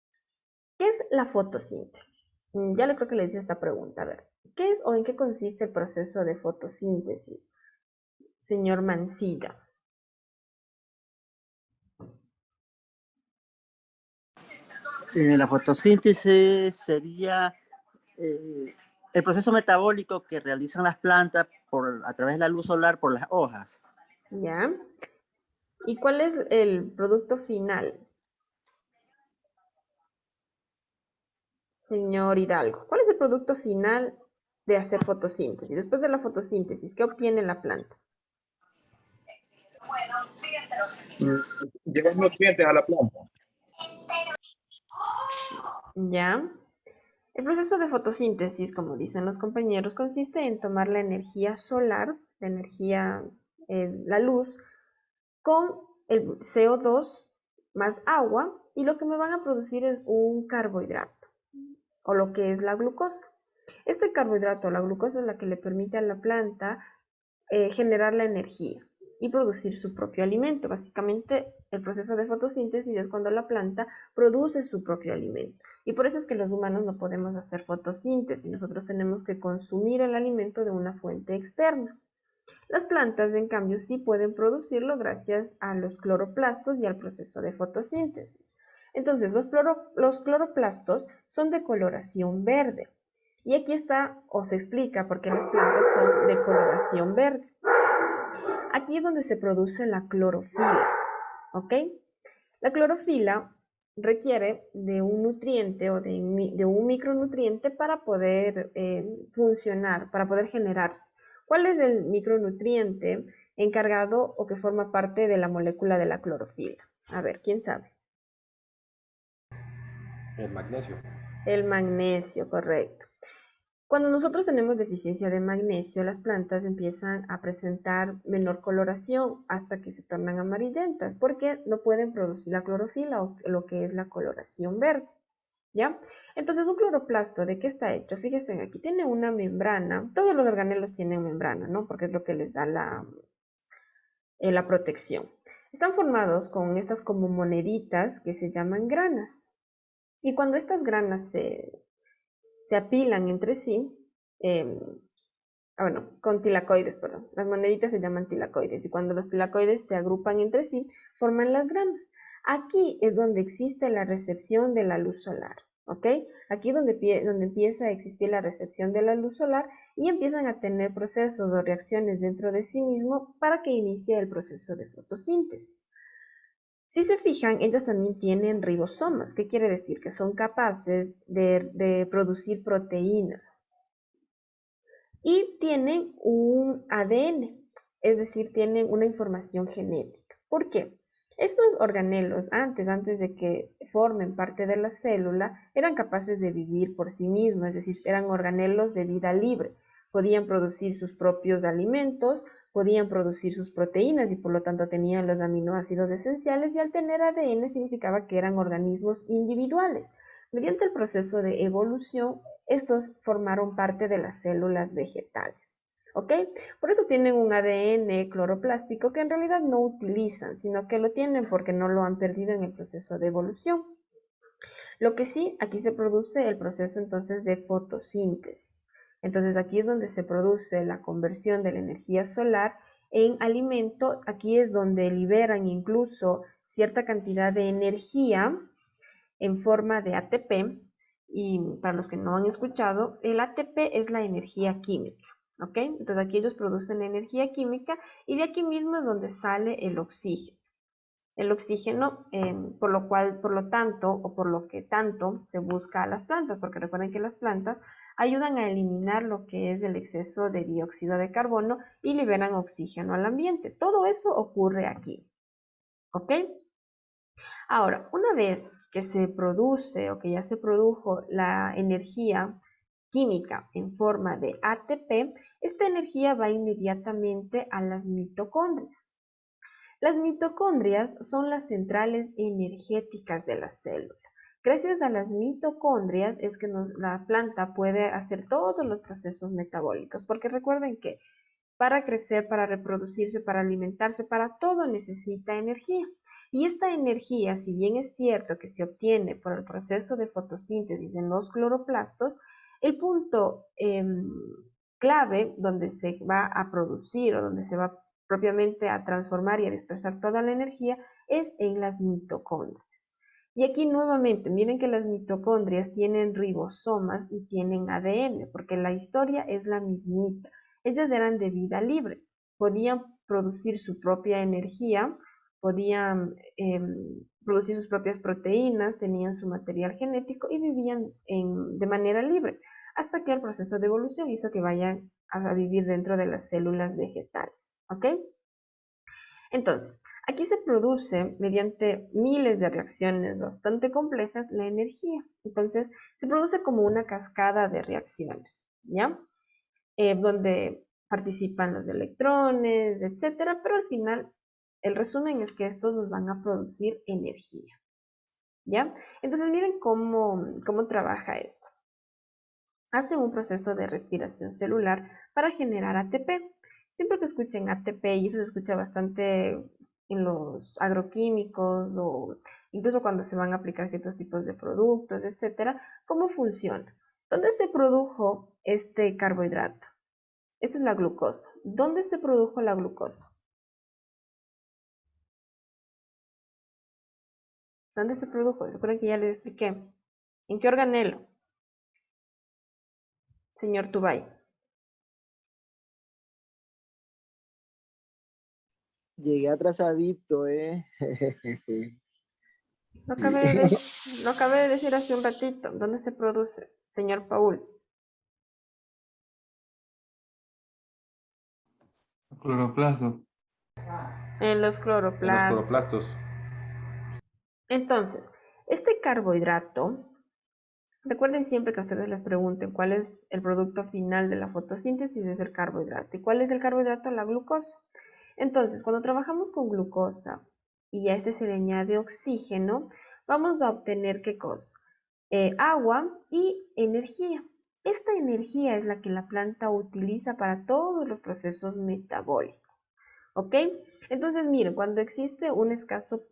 ¿Qué es la fotosíntesis? Ya le creo que le hice esta pregunta. A ver, ¿qué es o en qué consiste el proceso de fotosíntesis, señor Mancilla? La fotosíntesis sería el proceso metabólico que realizan las plantas a través de la luz solar por las hojas. ¿Ya? ¿Y cuál es el producto final? Señor Hidalgo, ¿cuál es el producto final de hacer fotosíntesis? Después de la fotosíntesis, ¿qué obtiene la planta? Llevar nutrientes a la planta. ¿Ya? El proceso de fotosíntesis, como dicen los compañeros, consiste en tomar la energía solar, la energía, la luz, con el CO2 más agua, y lo que me van a producir es un carbohidrato, o lo que es la glucosa. Este carbohidrato, la glucosa, es la que le permite a la planta generar la energía y producir su propio alimento. Básicamente, el proceso de fotosíntesis es cuando la planta produce su propio alimento. Y por eso es que los humanos no podemos hacer fotosíntesis. Nosotros tenemos que consumir el alimento de una fuente externa. Las plantas, en cambio, sí pueden producirlo gracias a los cloroplastos y al proceso de fotosíntesis. Entonces, los cloroplastos son de coloración verde. Y aquí está, o se explica por qué las plantas son de coloración verde. Aquí es donde se produce la clorofila, ¿ok? La clorofila requiere de un nutriente o de un micronutriente para poder funcionar, para poder generarse. ¿Cuál es el micronutriente encargado o que forma parte de la molécula de la clorofila? A ver, ¿quién sabe? El magnesio. El magnesio, correcto. Cuando nosotros tenemos deficiencia de magnesio, las plantas empiezan a presentar menor coloración hasta que se tornan amarillentas, porque no pueden producir la clorofila o lo que es la coloración verde, ¿ya? Entonces, un cloroplasto, ¿de qué está hecho? Fíjense, aquí tiene una membrana. Todos los organelos tienen membrana, ¿no? Porque es lo que les da la protección. Están formados con estas como moneditas que se llaman granas. Y cuando estas granas se apilan entre sí, con tilacoides, perdón. Las moneditas se llaman tilacoides y cuando los tilacoides se agrupan entre sí, forman las granas. Aquí es donde existe la recepción de la luz solar, ¿ok? Aquí es donde empieza a existir la recepción de la luz solar y empiezan a tener procesos o reacciones dentro de sí mismo para que inicie el proceso de fotosíntesis. Si se fijan, ellas también tienen ribosomas. ¿Qué quiere decir? Que son capaces de producir proteínas. Y tienen un ADN, es decir, tienen una información genética. ¿Por qué? Estos organelos, antes de que formen parte de la célula, eran capaces de vivir por sí mismos, es decir, eran organelos de vida libre. Podían producir sus propios alimentos, podían producir sus proteínas y por lo tanto tenían los aminoácidos esenciales, y al tener ADN significaba que eran organismos individuales. Mediante el proceso de evolución, estos formaron parte de las células vegetales, ¿ok? Por eso tienen un ADN cloroplástico que en realidad no utilizan, sino que lo tienen porque no lo han perdido en el proceso de evolución. Lo que sí, aquí se produce el proceso entonces de fotosíntesis. Entonces aquí es donde se produce la conversión de la energía solar en alimento. Aquí es donde liberan incluso cierta cantidad de energía en forma de ATP. Y para los que no han escuchado, el ATP es la energía química. ¿Ok? Entonces aquí ellos producen energía química y de aquí mismo es donde sale el oxígeno. El oxígeno, por lo tanto, o por lo que tanto se busca a las plantas, porque recuerden que las plantas ayudan a eliminar lo que es el exceso de dióxido de carbono y liberan oxígeno al ambiente. Todo eso ocurre aquí. ¿Ok? Ahora, una vez que se produce o que ya se produjo la energía química en forma de ATP, esta energía va inmediatamente a las mitocondrias. Las mitocondrias son las centrales energéticas de la célula. Gracias a las mitocondrias es que la planta puede hacer todos los procesos metabólicos, porque recuerden que para crecer, para reproducirse, para alimentarse, para todo necesita energía. Y esta energía, si bien es cierto que se obtiene por el proceso de fotosíntesis en los cloroplastos, el punto clave donde se va a producir o donde se va propiamente a transformar y a dispersar toda la energía es en las mitocondrias. Y aquí nuevamente, miren que las mitocondrias tienen ribosomas y tienen ADN, porque la historia es la mismita. Ellas eran de vida libre, podían producir su propia energía, podían producir sus propias proteínas, tenían su material genético y vivían de manera libre, hasta que el proceso de evolución hizo que vayan a vivir dentro de las células vegetales. ¿Ok? Entonces, aquí se produce mediante miles de reacciones bastante complejas la energía. Entonces, se produce como una cascada de reacciones, ¿ya? Donde participan los electrones, etcétera, pero al final el resumen es que estos nos van a producir energía, ¿ya? Entonces, miren cómo trabaja esto. Hace un proceso de respiración celular para generar ATP. Siempre que escuchen ATP, y eso se escucha bastante en los agroquímicos o incluso cuando se van a aplicar ciertos tipos de productos, etcétera, ¿cómo funciona? ¿Dónde se produjo este carbohidrato? Esta es la glucosa. ¿Dónde se produjo la glucosa? ¿Dónde se produjo? Recuerden que ya les expliqué. ¿En qué organelo? Señor Tubay. Llegué atrasadito, Lo acabé de decir hace un ratito. ¿Dónde se produce? Señor Paul. Cloroplasto. En los En los cloroplastos. cloroplastos. Entonces, este carbohidrato, recuerden siempre que a ustedes les pregunten cuál es el producto final de la fotosíntesis, es el carbohidrato. ¿Y cuál es el carbohidrato? La glucosa. Entonces, cuando trabajamos con glucosa y a este se le añade oxígeno, vamos a obtener ¿qué cosa? Agua y energía. Esta energía es la que la planta utiliza para todos los procesos metabólicos. ¿Ok? Entonces, miren, cuando existe un escaso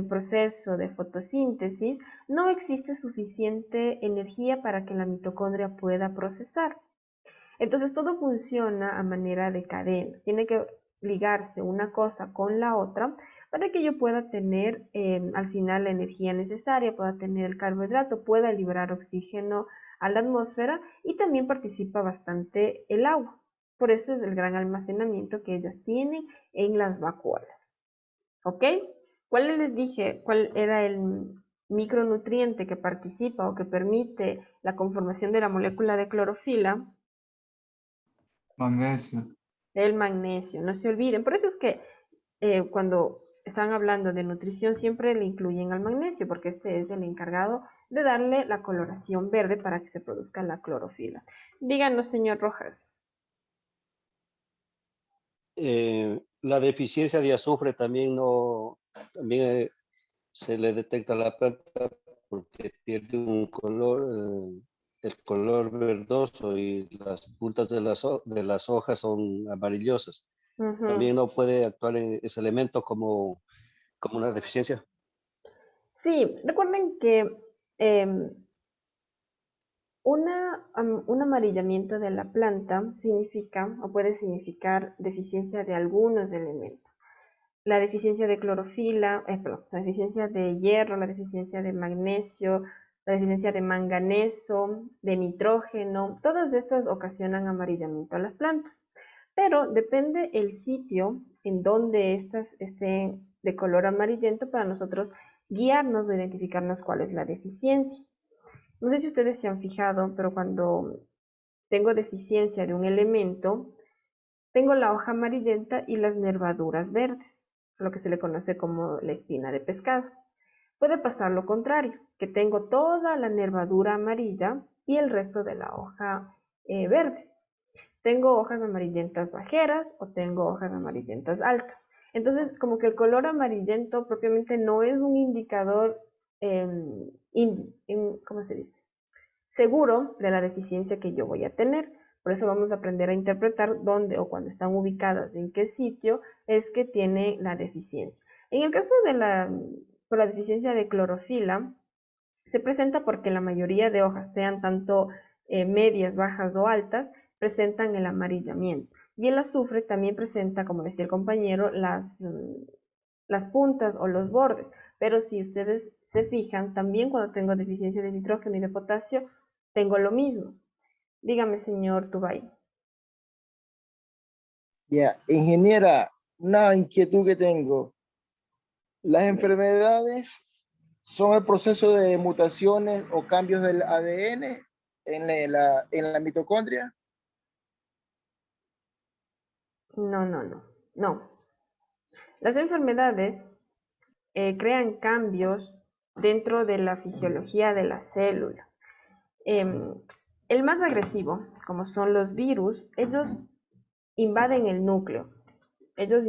proceso de fotosíntesis, no existe suficiente energía para que la mitocondria pueda procesar. Entonces, todo funciona a manera de cadena. Tiene que ligarse una cosa con la otra para que yo pueda tener al final la energía necesaria, pueda tener el carbohidrato, pueda liberar oxígeno a la atmósfera y también participa bastante el agua. Por eso es el gran almacenamiento que ellas tienen en las vacuolas. ¿Ok? ¿Cuál les dije? ¿Cuál era el micronutriente que participa o que permite la conformación de la molécula de clorofila? Magnesio. El magnesio, no se olviden. Por eso es que cuando están hablando de nutrición siempre le incluyen al magnesio, porque este es el encargado de darle la coloración verde para que se produzca la clorofila. Díganos, señor Rojas. La deficiencia de azufre también se le detecta a la planta porque pierde un color, el color verdoso y las puntas de las hojas son amarillosas. También no puede actuar en ese elemento como una deficiencia. Sí, recuerden que Un amarillamiento de la planta significa o puede significar deficiencia de algunos elementos. La deficiencia de clorofila, perdón, la deficiencia de hierro, la deficiencia de magnesio, la deficiencia de manganeso, de nitrógeno, todas estas ocasionan amarillamiento a las plantas. Pero depende el sitio en donde estas estén de color amarillento para nosotros guiarnos o identificarnos cuál es la deficiencia. No sé si ustedes se han fijado, pero cuando tengo deficiencia de un elemento, tengo la hoja amarillenta y las nervaduras verdes, lo que se le conoce como la espina de pescado. Puede pasar lo contrario, que tengo toda la nervadura amarilla y el resto de la hoja verde. Tengo hojas amarillentas bajeras o tengo hojas amarillentas altas. Entonces, como que el color amarillento propiamente no es un indicador, ¿cómo se dice? Seguro de la deficiencia que yo voy a tener. Por eso vamos a aprender a interpretar dónde o cuando están ubicadas, en qué sitio es que tiene la deficiencia. En el caso de la deficiencia de clorofila, se presenta porque la mayoría de hojas, sean tanto medias, bajas o altas, presentan el amarillamiento. Y el azufre también presenta, como decía el compañero, las puntas o los bordes. Pero si ustedes se fijan, también cuando tengo deficiencia de nitrógeno y de potasio, tengo lo mismo. Dígame, señor Tubay. Ya, ingeniera, una inquietud que tengo. Las enfermedades son el proceso de mutaciones o cambios del ADN en la mitocondria. No. Las enfermedades crean cambios dentro de la fisiología de la célula. El más agresivo, como son los virus, ellos invaden el núcleo. Ellos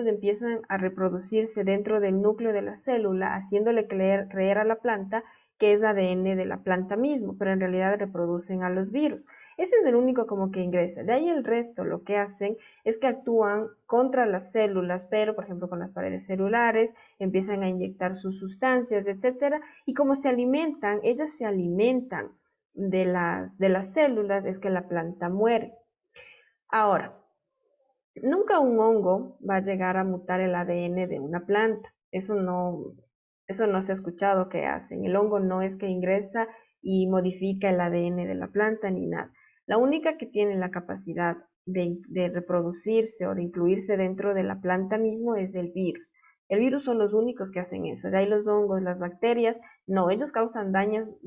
empiezan a reproducirse dentro del núcleo de la célula, haciéndole creer a la planta que es ADN de la planta mismo, pero en realidad reproducen a los virus. Ese es el único como que ingresa. De ahí el resto lo que hacen es que actúan contra las células, pero por ejemplo con las paredes celulares, empiezan a inyectar sus sustancias, etcétera, y como ellas se alimentan de las células, es que la planta muere. Ahora, nunca un hongo va a llegar a mutar el ADN de una planta. Eso no se ha escuchado que hacen. El hongo no es que ingresa y modifica el ADN de la planta ni nada. La única que tiene la capacidad de reproducirse o de incluirse dentro de la planta mismo es el virus. El virus son los únicos que hacen eso. De ahí los hongos, las bacterias, no, ellos causan daños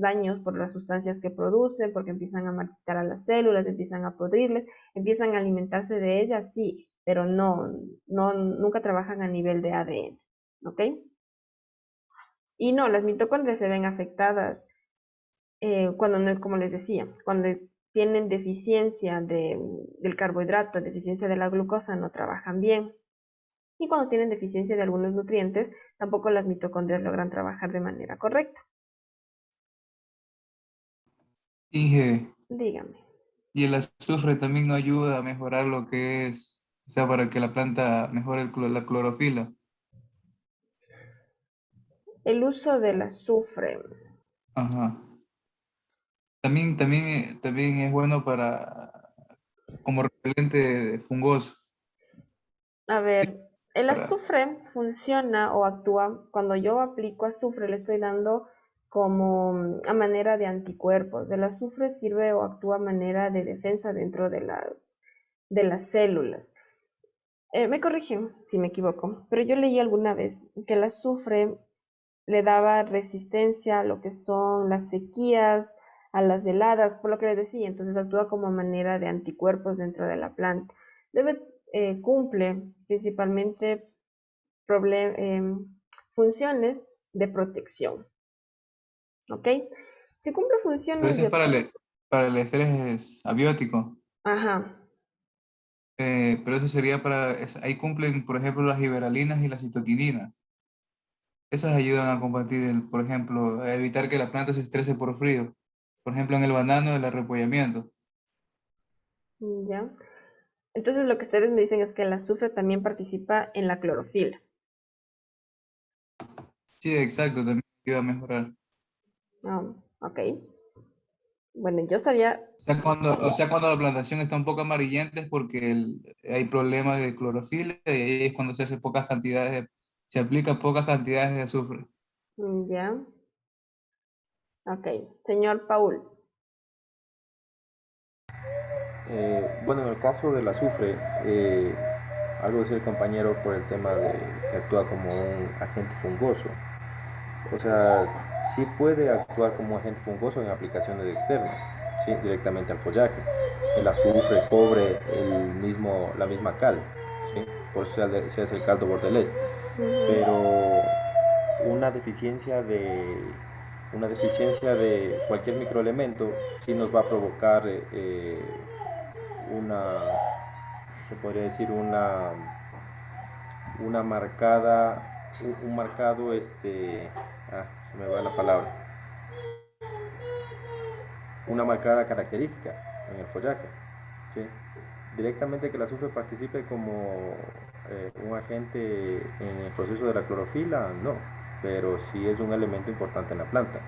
por las sustancias que producen, porque empiezan a marchitar a las células, empiezan a podrirles, empiezan a alimentarse de ellas, sí, pero nunca trabajan a nivel de ADN, ¿ok? Y no, las mitocondrias se ven afectadas cuando, como les decía, cuando tienen deficiencia del carbohidrato, deficiencia de la glucosa, no trabajan bien. Y cuando tienen deficiencia de algunos nutrientes, tampoco las mitocondrias logran trabajar de manera correcta. Inge, Dígame. y el azufre también no ayuda a mejorar lo que es, o sea, para que la planta mejore la clorofila. El uso del azufre. Ajá. También es bueno como repelente fungoso. A ver, el Para, azufre funciona o actúa, cuando yo aplico azufre, le estoy dando como a manera de anticuerpos. El azufre sirve o actúa a manera de defensa dentro de las células. Me corrigen si me equivoco, pero yo leí alguna vez que el azufre le daba resistencia a lo que son las sequías, a las heladas, por lo que les decía, entonces actúa como manera de anticuerpos dentro de la planta. Cumple principalmente funciones de protección, ¿ok? Si cumple pero funciones eso es de... para el estrés abiótico. Ajá. Pero eso sería ahí cumplen, por ejemplo, las giberalinas y las citoquininas. Esas ayudan a combatir, por ejemplo, a evitar que la planta se estrese por frío. Por ejemplo, en el banano, el arrepollamiento. Ya. Entonces lo que ustedes me dicen es que el azufre también participa en la clorofila. Sí, exacto, también ayuda a mejorar. Ok. Bueno, yo sabía... O sea, cuando la plantación está un poco amarillenta es porque hay problemas de clorofila y ahí es cuando se hace pocas cantidades se aplica pocas cantidades de azufre. Ya. Ok. Señor Paul. Bueno, en el caso del azufre, algo decía el compañero por el tema de que actúa como un agente fungoso. O sea, sí puede actuar como agente fungoso en aplicaciones externas, ¿sí? Directamente al follaje. El azufre, cobre, la misma cal, ¿sí? Por eso se hace el caldo bordelés. Pero una deficiencia de cualquier microelemento sí nos va a provocar se podría decir una marcada, un marcado, se me va la palabra, una marcada característica en el follaje, ¿sí? Directamente que el azufre participe como un agente en el proceso de la clorofila, no, pero sí es un elemento importante en la planta.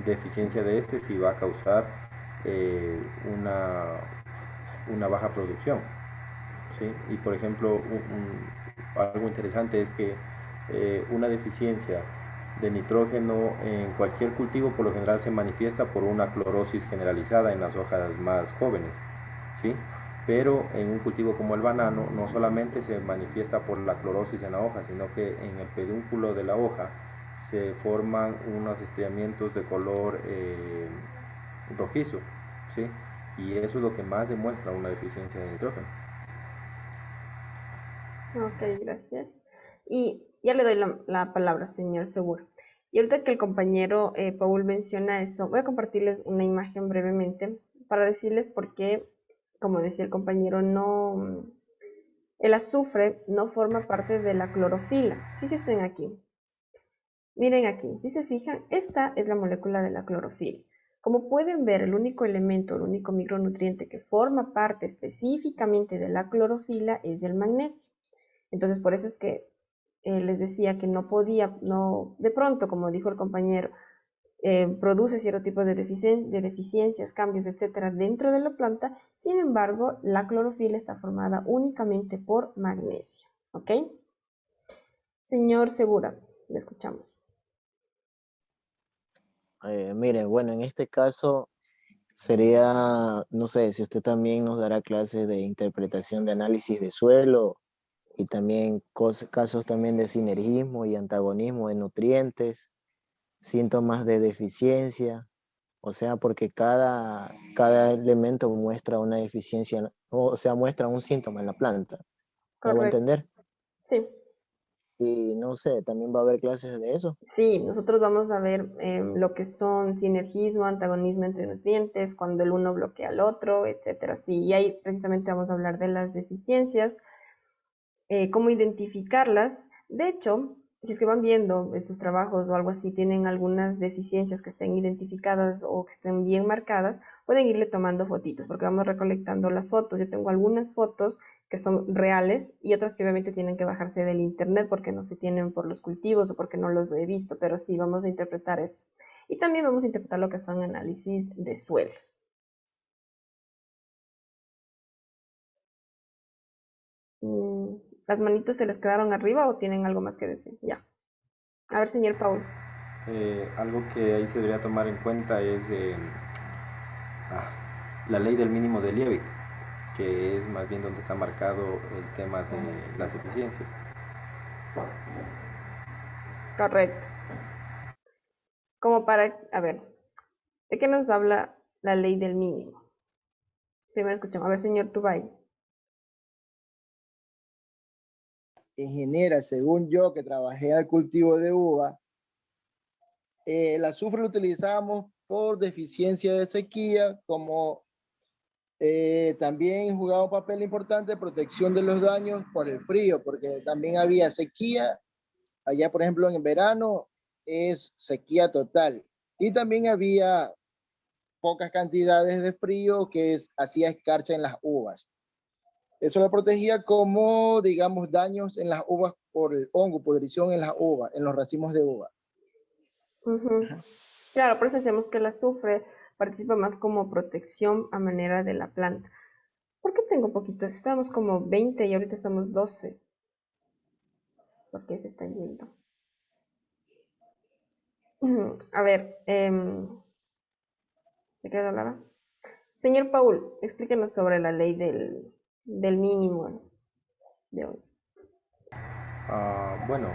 Deficiencia de este sí va a causar una baja producción, ¿sí? Y por ejemplo, algo interesante es que una deficiencia de nitrógeno en cualquier cultivo por lo general se manifiesta por una clorosis generalizada en las hojas más jóvenes, ¿sí? Pero en un cultivo como el banano no solamente se manifiesta por la clorosis en la hoja, sino que en el pedúnculo de la hoja se forman unos estriamientos de color rojizo, ¿sí? Y eso es lo que más demuestra una deficiencia de nitrógeno. Ok, gracias. Y ya le doy la palabra, señor Seguro. Y ahorita que el compañero Paul menciona eso, voy a compartirles una imagen brevemente para decirles por qué, como decía el compañero, el azufre no forma parte de la clorofila. Fíjense en aquí. Miren aquí, si se fijan, esta es la molécula de la clorofila. Como pueden ver, el único elemento, el único micronutriente que forma parte específicamente de la clorofila es el magnesio. Entonces, por eso es que les decía que no podía, de pronto, como dijo el compañero, produce cierto tipo de deficiencias, cambios, etcétera, dentro de la planta. Sin embargo, la clorofila está formada únicamente por magnesio. ¿Ok? Señor Segura, le escuchamos. Miren, bueno, en este caso sería, no sé, si usted también nos dará clases de interpretación de análisis de suelo y también casos también de sinergismo y antagonismo de nutrientes, síntomas de deficiencia, o sea, porque cada elemento muestra una deficiencia, o sea, muestra un síntoma en la planta. ¿Me hago Correcto. entender? Sí. Y no sé, también va a haber clases de eso. Sí, nosotros vamos a ver lo que son sinergismo, antagonismo entre nutrientes, cuando el uno bloquea al otro, etcétera. Sí, y ahí precisamente vamos a hablar de las deficiencias, cómo identificarlas. De hecho, si es que van viendo en sus trabajos o algo así, tienen algunas deficiencias que estén identificadas o que estén bien marcadas, pueden irle tomando fotitos, porque vamos recolectando las fotos. Yo tengo algunas fotos que son reales y otras que obviamente tienen que bajarse del internet porque no se tienen por los cultivos o porque no los he visto, pero sí vamos a interpretar eso. Y también vamos a interpretar lo que son análisis de suelos. ¿Las manitos se les quedaron arriba o tienen algo más que decir? Ya. A ver, señor Paul. Algo que ahí se debería tomar en cuenta es la ley del mínimo de Liebig, que es más bien donde está marcado el tema de las deficiencias. Correcto. Como para, a ver, ¿de qué nos habla la ley del mínimo? Primero escuchamos. A ver, señor Tubay. Ingeniera, según yo que trabajé al cultivo de uva, el azufre lo utilizábamos por deficiencia de sequía, como también jugaba un papel importante en protección de los daños por el frío, porque también había sequía. Allá, por ejemplo, en el verano es sequía total. Y también había pocas cantidades de frío que hacía escarcha en las uvas. Eso lo protegía como, digamos, daños en las uvas por el hongo, pudrición en las uvas, en los racimos de uva. Claro, por eso decimos que el azufre participa más como protección a manera de la planta. ¿Por qué tengo poquitos? Estábamos como 20 y ahorita estamos 12. ¿Por qué se están yendo? A ver, ¿de qué hablaba? Señor Paul, explíquenos sobre la ley del mínimo de hoy. Bueno,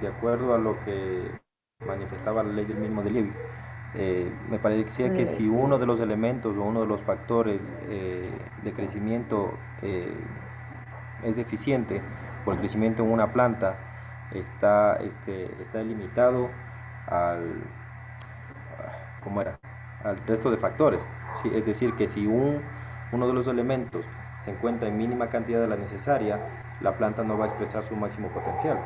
de acuerdo a lo que manifestaba la ley del mínimo de Levy, me parecía que si uno de los elementos o uno de los factores de crecimiento es deficiente, por el crecimiento en una planta está limitado al, ¿cómo era? Al resto de factores. Sí, es decir, que si uno de los elementos se encuentra en mínima cantidad de la necesaria, la planta no va a expresar su máximo potencial.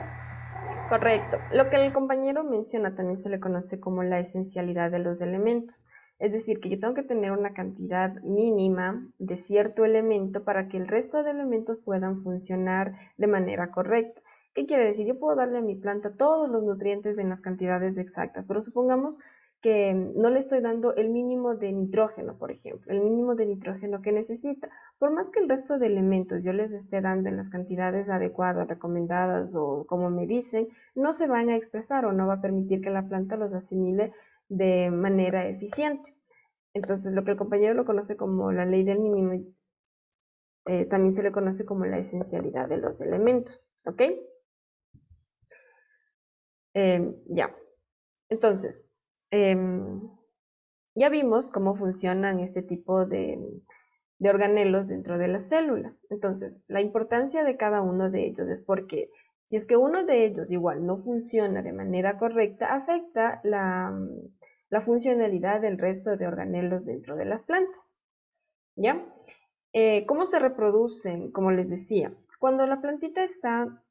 Correcto. Lo que el compañero menciona también se le conoce como la esencialidad de los elementos. Es decir, que yo tengo que tener una cantidad mínima de cierto elemento para que el resto de elementos puedan funcionar de manera correcta. ¿Qué quiere decir? Yo puedo darle a mi planta todos los nutrientes en las cantidades exactas, pero supongamos que no le estoy dando el mínimo de nitrógeno, por ejemplo, el mínimo de nitrógeno que necesita. Por más que el resto de elementos yo les esté dando en las cantidades adecuadas, recomendadas o como me dicen, no se van a expresar o no va a permitir que la planta los asimile de manera eficiente. Entonces, lo que el compañero lo conoce como la ley del mínimo, también se le conoce como la esencialidad de los elementos, ¿ok? Ya. Entonces, ya vimos cómo funcionan este tipo de organelos dentro de la célula. Entonces, la importancia de cada uno de ellos es porque si es que uno de ellos igual no funciona de manera correcta, afecta la funcionalidad del resto de organelos dentro de las plantas. ¿Ya? ¿Cómo se reproducen? Como les decía, cuando la plantita está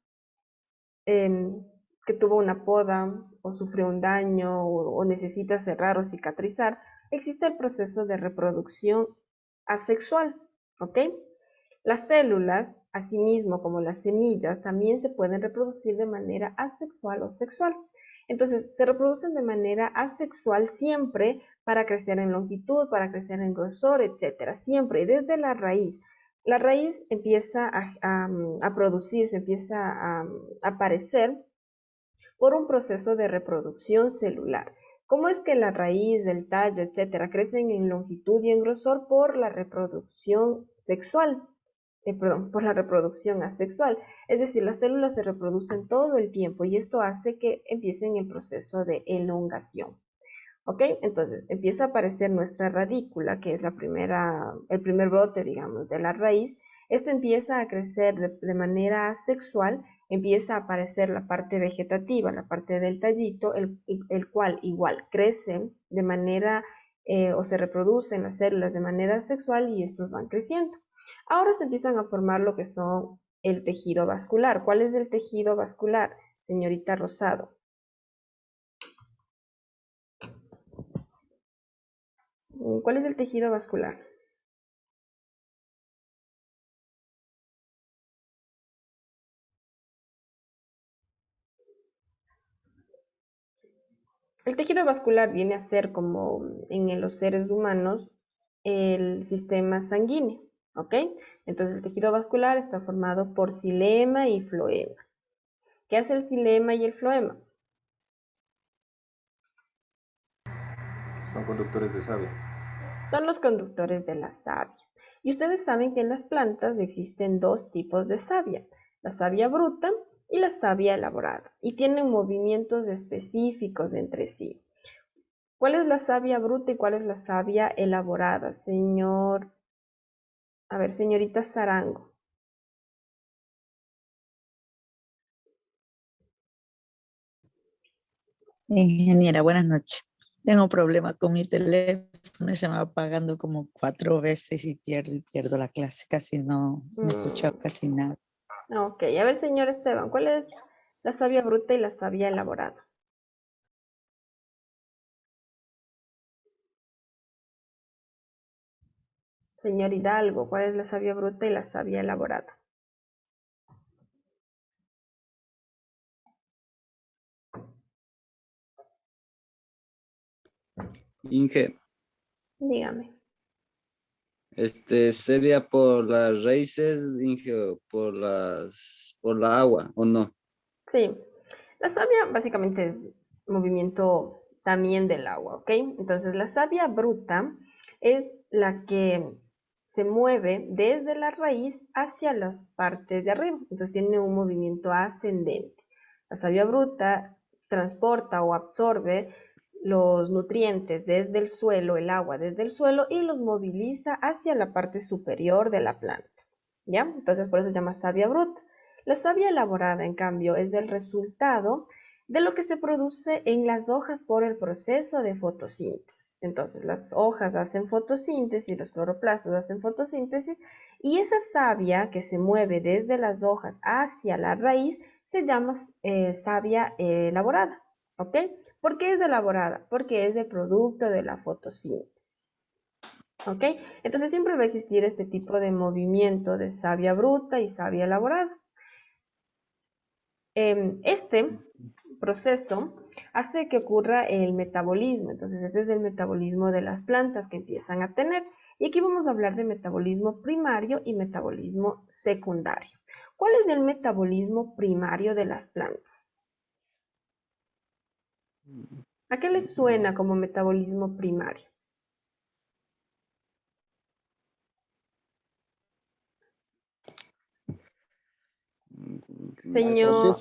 que tuvo una poda o sufrió un daño o necesita cerrar o cicatrizar, existe el proceso de reproducción asexual, ¿ok? Las células, asimismo como las semillas, también se pueden reproducir de manera asexual o sexual. Entonces, se reproducen de manera asexual siempre para crecer en longitud, para crecer en grosor, etcétera, siempre, desde la raíz. La raíz empieza a producirse, empieza a aparecer por un proceso de reproducción celular. ¿Cómo es que la raíz, el tallo, etcétera, crecen en longitud y en grosor? Por la reproducción sexual, por la reproducción asexual. Es decir, las células se reproducen todo el tiempo y esto hace que empiecen el proceso de elongación. ¿Ok? Entonces, empieza a aparecer nuestra radícula, que es el primer brote, digamos, de la raíz. Esto empieza a crecer de manera asexual, empieza a aparecer la parte vegetativa, la parte del tallito, el cual igual crece de manera, o se reproducen las células de manera sexual y estos van creciendo. Ahora se empiezan a formar lo que son el tejido vascular. ¿Cuál es el tejido vascular, señorita Rosado? ¿Cuál es el tejido vascular? El tejido vascular viene a ser como en los seres humanos el sistema sanguíneo, ¿ok? Entonces el tejido vascular está formado por xilema y floema. ¿Qué hace el xilema y el floema? Son conductores de savia. Son los conductores de la savia. Y ustedes saben que en las plantas existen dos tipos de savia, la savia bruta y la savia elaborada, y tienen movimientos específicos entre sí. ¿Cuál es la savia bruta y cuál es la savia elaborada, señorita Sarango? Ingeniera, buenas noches. Tengo un problema con mi teléfono y se me va apagando como 4 veces y pierdo la clase. Casi no he escuchado casi nada. Ok, a ver, señor Esteban, ¿cuál es la savia bruta y la savia elaborada? Señor Hidalgo, ¿cuál es la savia bruta y la savia elaborada? Inge, Dígame. Sería por las raíces, Inge, por la agua, ¿o no? Sí, la savia básicamente es movimiento también del agua, ¿ok? Entonces la savia bruta es la que se mueve desde la raíz hacia las partes de arriba, entonces tiene un movimiento ascendente. La savia bruta transporta o absorbe los nutrientes desde el suelo, el agua desde el suelo, y los moviliza hacia la parte superior de la planta, ¿ya? Entonces por eso se llama savia bruta. La savia elaborada, en cambio, es el resultado de lo que se produce en las hojas por el proceso de fotosíntesis. Entonces, las hojas hacen fotosíntesis, los cloroplastos hacen fotosíntesis, y esa savia que se mueve desde las hojas hacia la raíz se llama savia elaborada, ¿ok? ¿Por qué es elaborada? Porque es el producto de la fotosíntesis, ¿ok? Entonces siempre va a existir este tipo de movimiento de savia bruta y savia elaborada. Este proceso hace que ocurra el metabolismo. Entonces, este es el metabolismo de las plantas que empiezan a tener. Y aquí vamos a hablar de metabolismo primario y metabolismo secundario. ¿Cuál es el metabolismo primario de las plantas? ¿A qué les suena como metabolismo primario? Señor,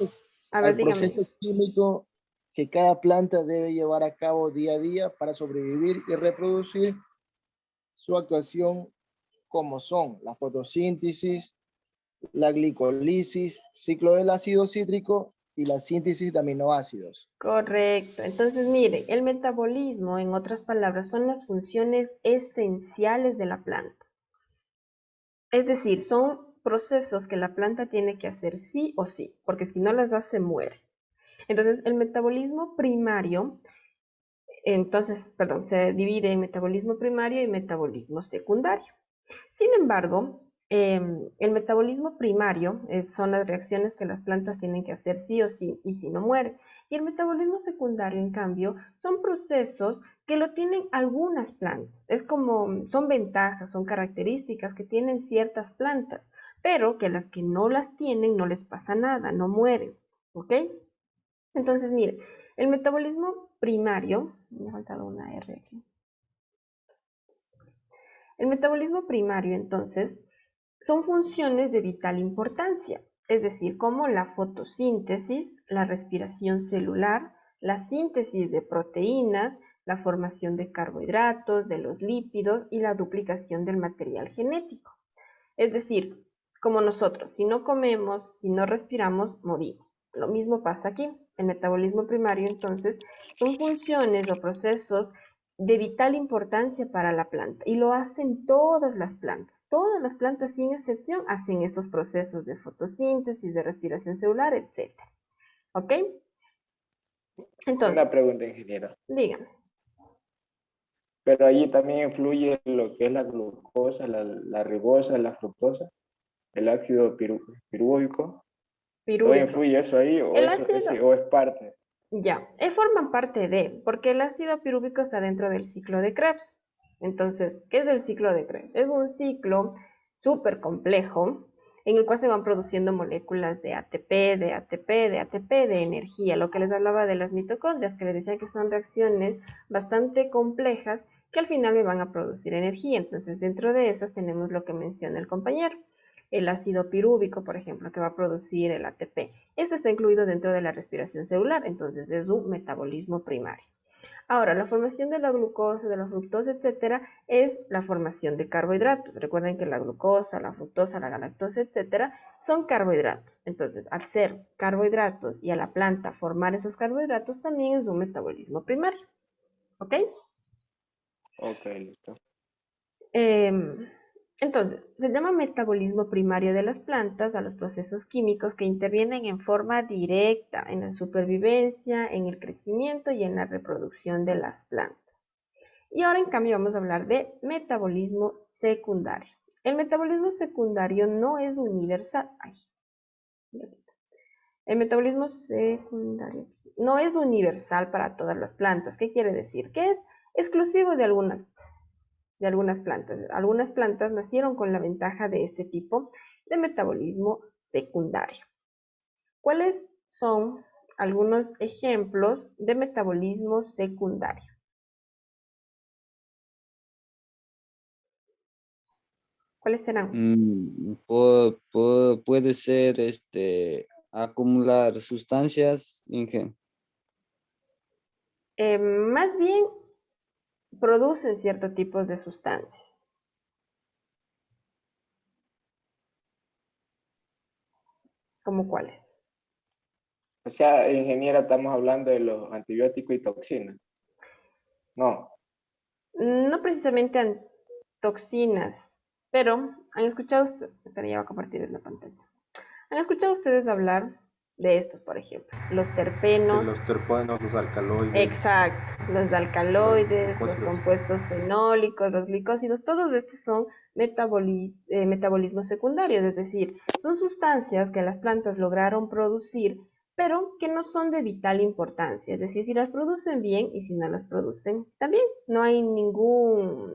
a ver, Al dígame. proceso químico que cada planta debe llevar a cabo día a día para sobrevivir y reproducir su actuación, como son la fotosíntesis, la glicolisis, ciclo del ácido cítrico y la síntesis de aminoácidos. Correcto. Entonces, mire, el metabolismo, en otras palabras, son las funciones esenciales de la planta. Es decir, son procesos que la planta tiene que hacer sí o sí, porque si no las hace, muere. Entonces, el metabolismo primario, se divide en metabolismo primario y metabolismo secundario. Sin embargo, el metabolismo primario son las reacciones que las plantas tienen que hacer sí o sí y si no mueren. Y el metabolismo secundario, en cambio, son procesos que lo tienen algunas plantas. Son ventajas, son características que tienen ciertas plantas, pero que las que no las tienen no les pasa nada, no mueren. ¿Ok? Entonces, mire, el metabolismo primario, me ha faltado una R aquí. El metabolismo primario, entonces, son funciones de vital importancia, es decir, como la fotosíntesis, la respiración celular, la síntesis de proteínas, la formación de carbohidratos, de los lípidos y la duplicación del material genético. Es decir, como nosotros, si no comemos, si no respiramos, morimos. Lo mismo pasa aquí. El metabolismo primario, entonces, son funciones o procesos de vital importancia para la planta, y lo hacen todas las plantas. Todas las plantas, sin excepción, hacen estos procesos de fotosíntesis, de respiración celular, etc. ¿Ok? Entonces, Una pregunta, ingeniero. dígame. Pero allí también influye lo que es la glucosa, la ribosa, la fructosa, el ácido pirúvico. ¿Todo influye eso ahí o El ácido, o es parte? ya, forman parte de, porque el ácido pirúvico está dentro del ciclo de Krebs. Entonces, ¿qué es el ciclo de Krebs? Es un ciclo súper complejo en el cual se van produciendo moléculas de ATP, de ATP, de ATP, de energía. Lo que les hablaba de las mitocondrias, que les decía que son reacciones bastante complejas que al final me van a producir energía. Entonces, dentro de esas tenemos lo que menciona el compañero. El ácido pirúvico, por ejemplo, que va a producir el ATP. Esto está incluido dentro de la respiración celular, entonces es un metabolismo primario. Ahora, la formación de la glucosa, de la fructosa, etcétera, es la formación de carbohidratos. Recuerden que la glucosa, la fructosa, la galactosa, etcétera, son carbohidratos. Entonces, al ser carbohidratos y a la planta formar esos carbohidratos, también es un metabolismo primario. ¿Ok? Ok, listo. Entonces, se llama metabolismo primario de las plantas a los procesos químicos que intervienen en forma directa en la supervivencia, en el crecimiento y en la reproducción de las plantas. Y ahora, en cambio, vamos a hablar de metabolismo secundario. El metabolismo secundario no es universal. El metabolismo secundario no es universal para todas las plantas. ¿Qué quiere decir? Que es exclusivo de algunas plantas. de algunas plantas. Algunas plantas nacieron con la ventaja de este tipo de metabolismo secundario. ¿Cuáles son algunos ejemplos de metabolismo secundario? ¿Cuáles serán? Puede ser acumular sustancias Más bien producen cierto tipo de sustancias. ¿Cómo cuáles? O sea, ingeniera, estamos hablando de los antibióticos y toxinas. No. No precisamente toxinas, pero han escuchado ustedes, espera, ya voy a compartir la pantalla. ¿Han escuchado ustedes hablar de estos, por ejemplo? Los terpenos. Los terpenos, los alcaloides. Exacto, los alcaloides, los compuestos fenólicos, los glicósidos, todos estos son metabolismos secundarios, es decir, son sustancias que las plantas lograron producir, pero que no son de vital importancia, es decir, si las producen bien y si no las producen también, no hay no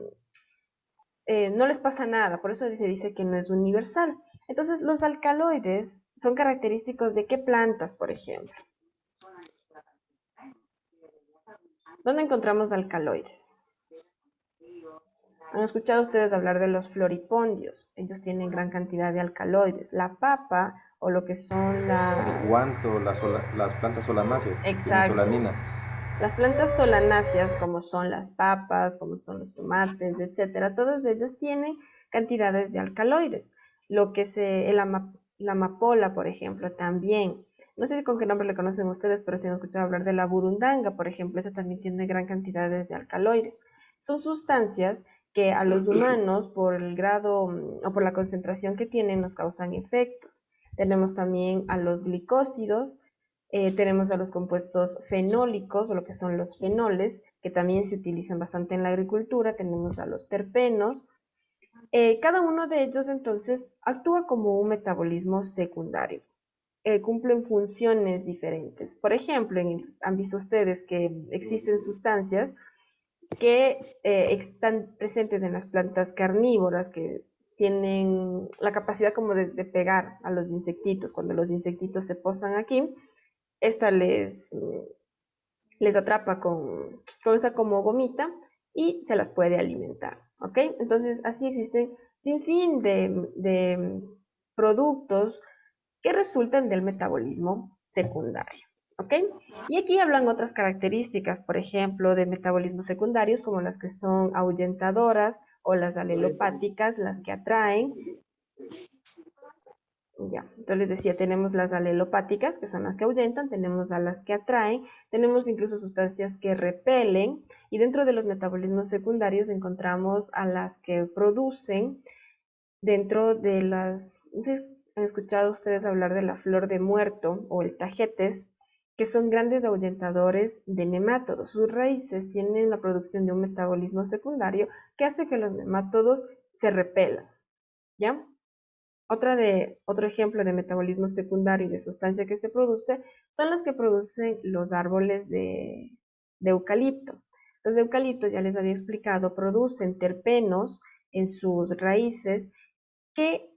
les pasa nada, por eso se dice que no es universal. Entonces, los alcaloides son característicos de qué plantas, por ejemplo. ¿Dónde encontramos alcaloides? ¿Han escuchado ustedes hablar de los floripondios? Ellos tienen gran cantidad de alcaloides. La papa o lo que son El guanto, las plantas solanáceas. Exacto. Solanina. Las plantas solanáceas, como son las papas, como son los tomates, etcétera, todas ellas tienen cantidades de alcaloides. Lo que la amapola, por ejemplo, también. No sé con qué nombre le conocen ustedes, pero si han escuchado hablar de la burundanga, por ejemplo, esa también tiene gran cantidades de alcaloides. Son sustancias que a los humanos, por el grado o por la concentración que tienen, nos causan efectos. Tenemos también a los glicósidos, tenemos a los compuestos fenólicos, o lo que son los fenoles, que también se utilizan bastante en la agricultura. Tenemos a los terpenos. Cada uno de ellos, entonces, actúa como un metabolismo secundario. Cumplen funciones diferentes. Por ejemplo, han visto ustedes que existen sustancias que están presentes en las plantas carnívoras, que tienen la capacidad como de pegar a los insectitos. Cuando los insectitos se posan aquí, esta les atrapa con esa como gomita y se las puede alimentar, ¿ok? Entonces, así existen sin fin de productos que resultan del metabolismo secundario, ¿ok? Y aquí hablan otras características, por ejemplo, de metabolismos secundarios, como las que son ahuyentadoras o las alelopáticas, las que atraen. Ya, entonces les decía, tenemos las alelopáticas, que son las que ahuyentan, tenemos a las que atraen, tenemos incluso sustancias que repelen, y dentro de los metabolismos secundarios encontramos a las que producen dentro de las, no sé si han escuchado ustedes hablar de la flor de muerto o el tagetes, que son grandes ahuyentadores de nemátodos. Sus raíces tienen la producción de un metabolismo secundario que hace que los nemátodos se repelan, ¿ya? Otro ejemplo de metabolismo secundario y de sustancia que se produce son las que producen los árboles de eucalipto. Los eucaliptos, ya les había explicado, producen terpenos en sus raíces que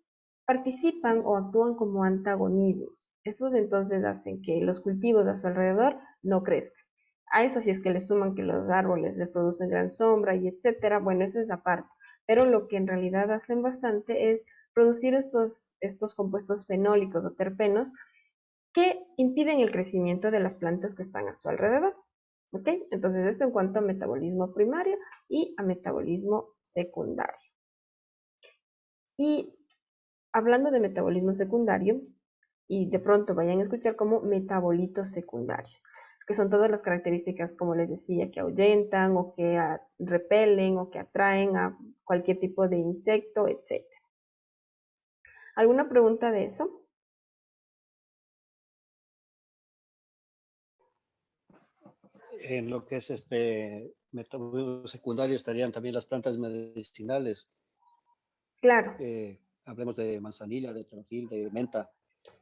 participan o actúan como antagonismos. Estos entonces hacen que los cultivos a su alrededor no crezcan. A eso si es que le suman que los árboles les producen gran sombra y etcétera, bueno, eso es aparte. Pero lo que en realidad hacen bastante es producir estos compuestos fenólicos o terpenos que impiden el crecimiento de las plantas que están a su alrededor. ¿Ok? Entonces esto en cuanto a metabolismo primario y a metabolismo secundario. Y hablando de metabolismo secundario, y de pronto vayan a escuchar como metabolitos secundarios, que son todas las características, como les decía, que ahuyentan o que repelen o que atraen a cualquier tipo de insecto, etc. ¿Alguna pregunta de eso? En lo que es metabolismo secundario estarían también las plantas medicinales. Claro. Hablemos de manzanilla, de toronjil, de menta.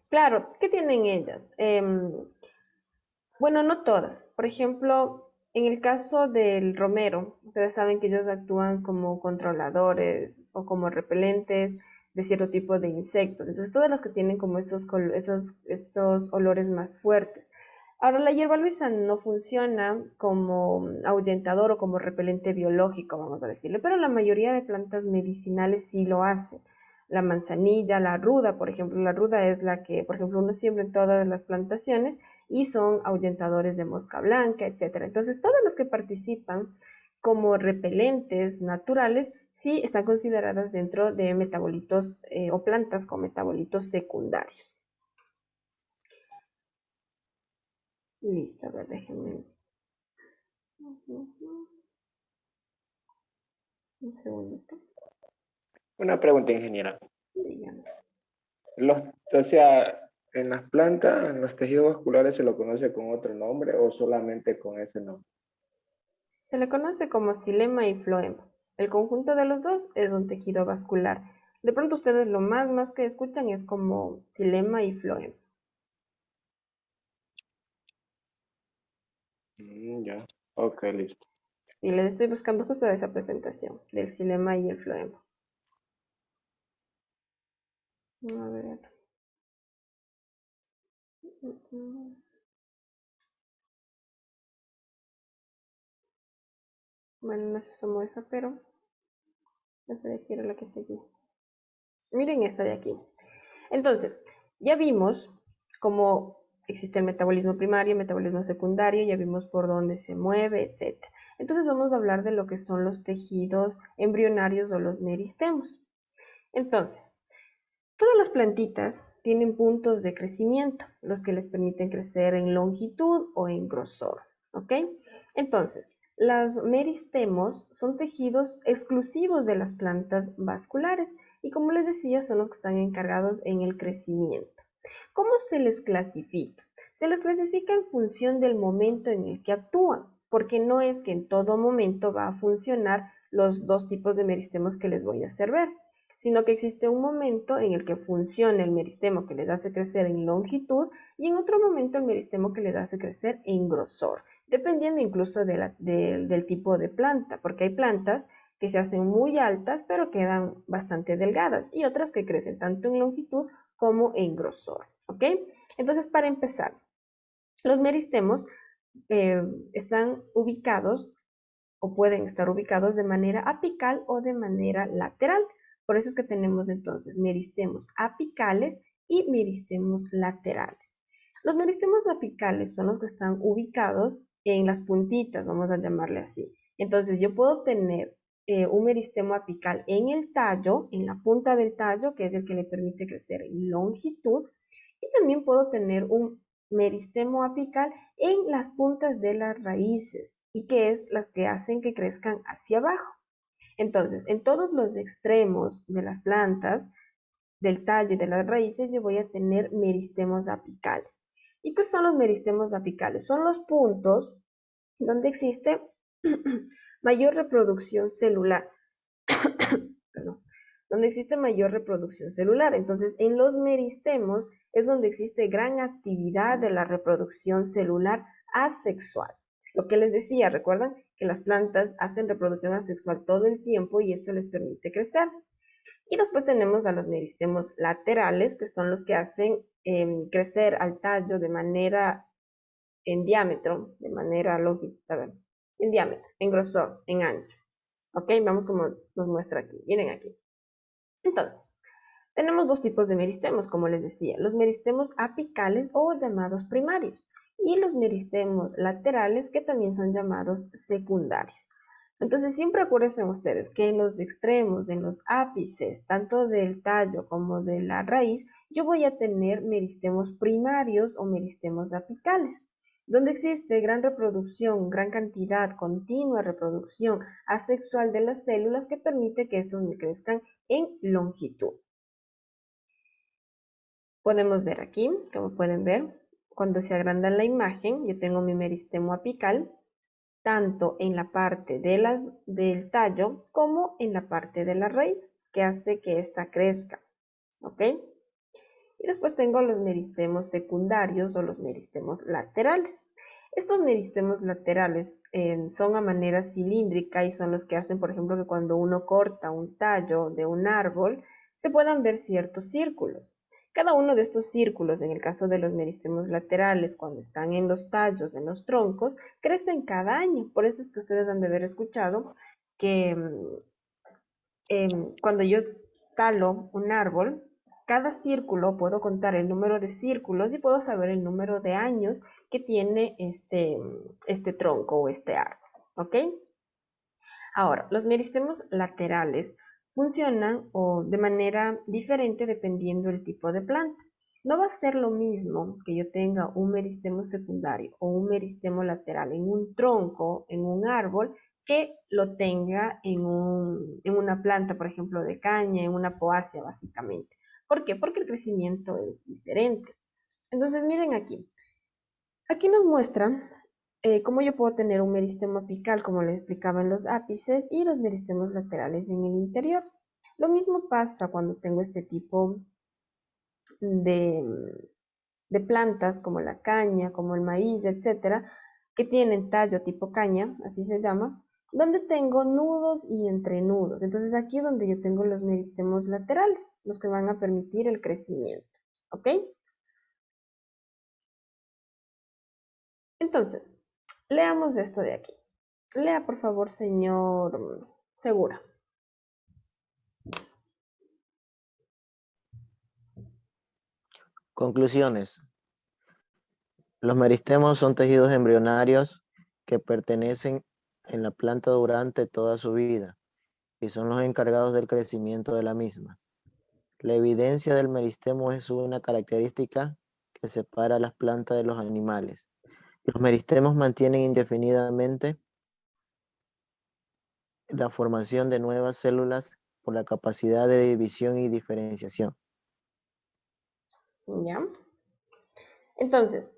Claro, ¿qué tienen ellas? Bueno, no todas. Por ejemplo, En el caso del romero, ustedes saben que ellos actúan como controladores o como repelentes de cierto tipo de insectos. Entonces, todas las que tienen como estos olores más fuertes. Ahora, la hierba luisa no funciona como ahuyentador o como repelente biológico, vamos a decirle, pero la mayoría de plantas medicinales sí lo hacen. La manzanilla, la ruda, por ejemplo, la ruda es la que, por ejemplo, uno siembra en todas las plantaciones y son ahuyentadores de mosca blanca, etc. Entonces, todas las que participan como repelentes naturales sí están consideradas dentro de metabolitos o plantas con metabolitos secundarios. Listo, a ver, déjenme. Un segundito. Una pregunta, ingeniera. Dígame. O sea, en las plantas, en los tejidos vasculares, ¿se lo conoce con otro nombre o solamente con ese nombre? Se le conoce como xilema y floema. El conjunto de los dos es un tejido vascular. De pronto ustedes lo más que escuchan es como xilema y floema. Ya, ok, listo. Sí, les estoy buscando justo esa presentación del xilema y el floema. A ver. Bueno, no se asomó esa, pero esa de aquí era la que seguía. Miren esta de aquí. Entonces, ya vimos cómo existe el metabolismo primario, el metabolismo secundario, ya vimos por dónde se mueve, etc. Entonces vamos a hablar de lo que son los tejidos embrionarios o los meristemos. Entonces, todas las plantitas tienen puntos de crecimiento, los que les permiten crecer en longitud o en grosor, ¿ok? Entonces, los meristemos son tejidos exclusivos de las plantas vasculares y, como les decía, son los que están encargados en el crecimiento. ¿Cómo se les clasifica? Se les clasifica en función del momento en el que actúan, porque no es que en todo momento va a funcionar los dos tipos de meristemos que les voy a hacer ver, sino que existe un momento en el que funciona el meristemo que les hace crecer en longitud y en otro momento el meristemo que les hace crecer en grosor, dependiendo incluso del tipo de planta, porque hay plantas que se hacen muy altas pero quedan bastante delgadas y otras que crecen tanto en longitud como en grosor, ¿ok? Entonces, para empezar, los meristemos están ubicados o pueden estar ubicados de manera apical o de manera lateral. Por eso es que tenemos entonces meristemos apicales y meristemos laterales. Los meristemos apicales son los que están ubicados en las puntitas, vamos a llamarle así. Entonces yo puedo tener un meristemo apical en el tallo, en la punta del tallo, que es el que le permite crecer en longitud, y también puedo tener un meristemo apical en las puntas de las raíces, y que es las que hacen que crezcan hacia abajo. Entonces, en todos los extremos de las plantas, del tallo y de las raíces, yo voy a tener meristemos apicales. ¿Y qué son los meristemos apicales? Son los puntos donde existe mayor reproducción celular. Perdón. Donde existe mayor reproducción celular. Entonces, en los meristemos es donde existe gran actividad de la reproducción celular asexual. Lo que les decía, recuerdan que las plantas hacen reproducción asexual todo el tiempo y esto les permite crecer. Y después tenemos a los meristemos laterales, que son los que hacen crecer al tallo de manera en diámetro, de manera longitudinal, en diámetro, en grosor, en ancho. ¿Ok? Vamos como nos muestra aquí. Miren aquí. Entonces, tenemos dos tipos de meristemos, como les decía, los meristemos apicales o llamados primarios y los meristemos laterales que también son llamados secundarios. Entonces, siempre acuérdense ustedes que en los extremos, en los ápices, tanto del tallo como de la raíz, yo voy a tener meristemos primarios o meristemos apicales, donde existe gran reproducción, gran cantidad, continua reproducción asexual de las células que permite que estos me crezcan en longitud. Podemos ver aquí, como pueden ver, cuando se agranda la imagen, yo tengo mi meristemo apical, tanto en la parte del tallo como en la parte de la raíz, que hace que ésta crezca, ¿ok? Y después tengo los meristemos secundarios o los meristemos laterales. Estos meristemos laterales son a manera cilíndrica y son los que hacen, por ejemplo, que cuando uno corta un tallo de un árbol, se puedan ver ciertos círculos. Cada uno de estos círculos, en el caso de los meristemos laterales, cuando están en los tallos, en los troncos, crecen cada año. Por eso es que ustedes han de haber escuchado que cuando yo talo un árbol, cada círculo puedo contar el número de círculos y puedo saber el número de años que tiene este tronco o este árbol, ¿ok? Ahora, los meristemos laterales funcionan de manera diferente dependiendo del tipo de planta. No va a ser lo mismo que yo tenga un meristemo secundario o un meristemo lateral en un tronco, en un árbol, que lo tenga en una planta, por ejemplo, de caña, en una poácea, básicamente. ¿Por qué? Porque el crecimiento es diferente. Entonces, miren aquí. Aquí nos muestra cómo yo puedo tener un meristemo apical, como les explicaba en los ápices, y los meristemos laterales en el interior. Lo mismo pasa cuando tengo este tipo de plantas, como la caña, como el maíz, etcétera, que tienen tallo tipo caña, así se llama, donde tengo nudos y entrenudos. Entonces aquí es donde yo tengo los meristemos laterales, los que van a permitir el crecimiento, ¿ok? Entonces, leamos esto de aquí. Lea, por favor, señor Segura. Conclusiones. Los meristemos son tejidos embrionarios que pertenecen en la planta durante toda su vida y son los encargados del crecimiento de la misma. La evidencia del meristemo es una característica que separa a las plantas de los animales. Los meristemos mantienen indefinidamente la formación de nuevas células por la capacidad de división y diferenciación. ¿Ya? Entonces,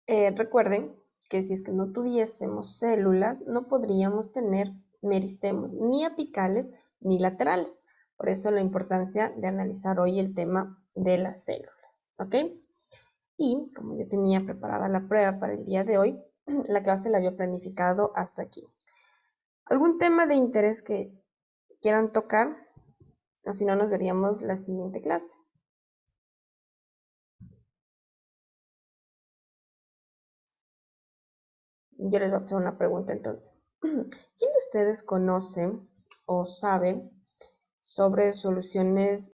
recuerden que si es que no tuviésemos células, no podríamos tener meristemos ni apicales ni laterales. Por eso la importancia de analizar hoy el tema de las células, ¿ok? Y como yo tenía preparada la prueba para el día de hoy, la clase la había planificado hasta aquí. ¿Algún tema de interés que quieran tocar? O si no, nos veríamos la siguiente clase. Yo les voy a hacer una pregunta entonces. ¿Quién de ustedes conoce o sabe sobre soluciones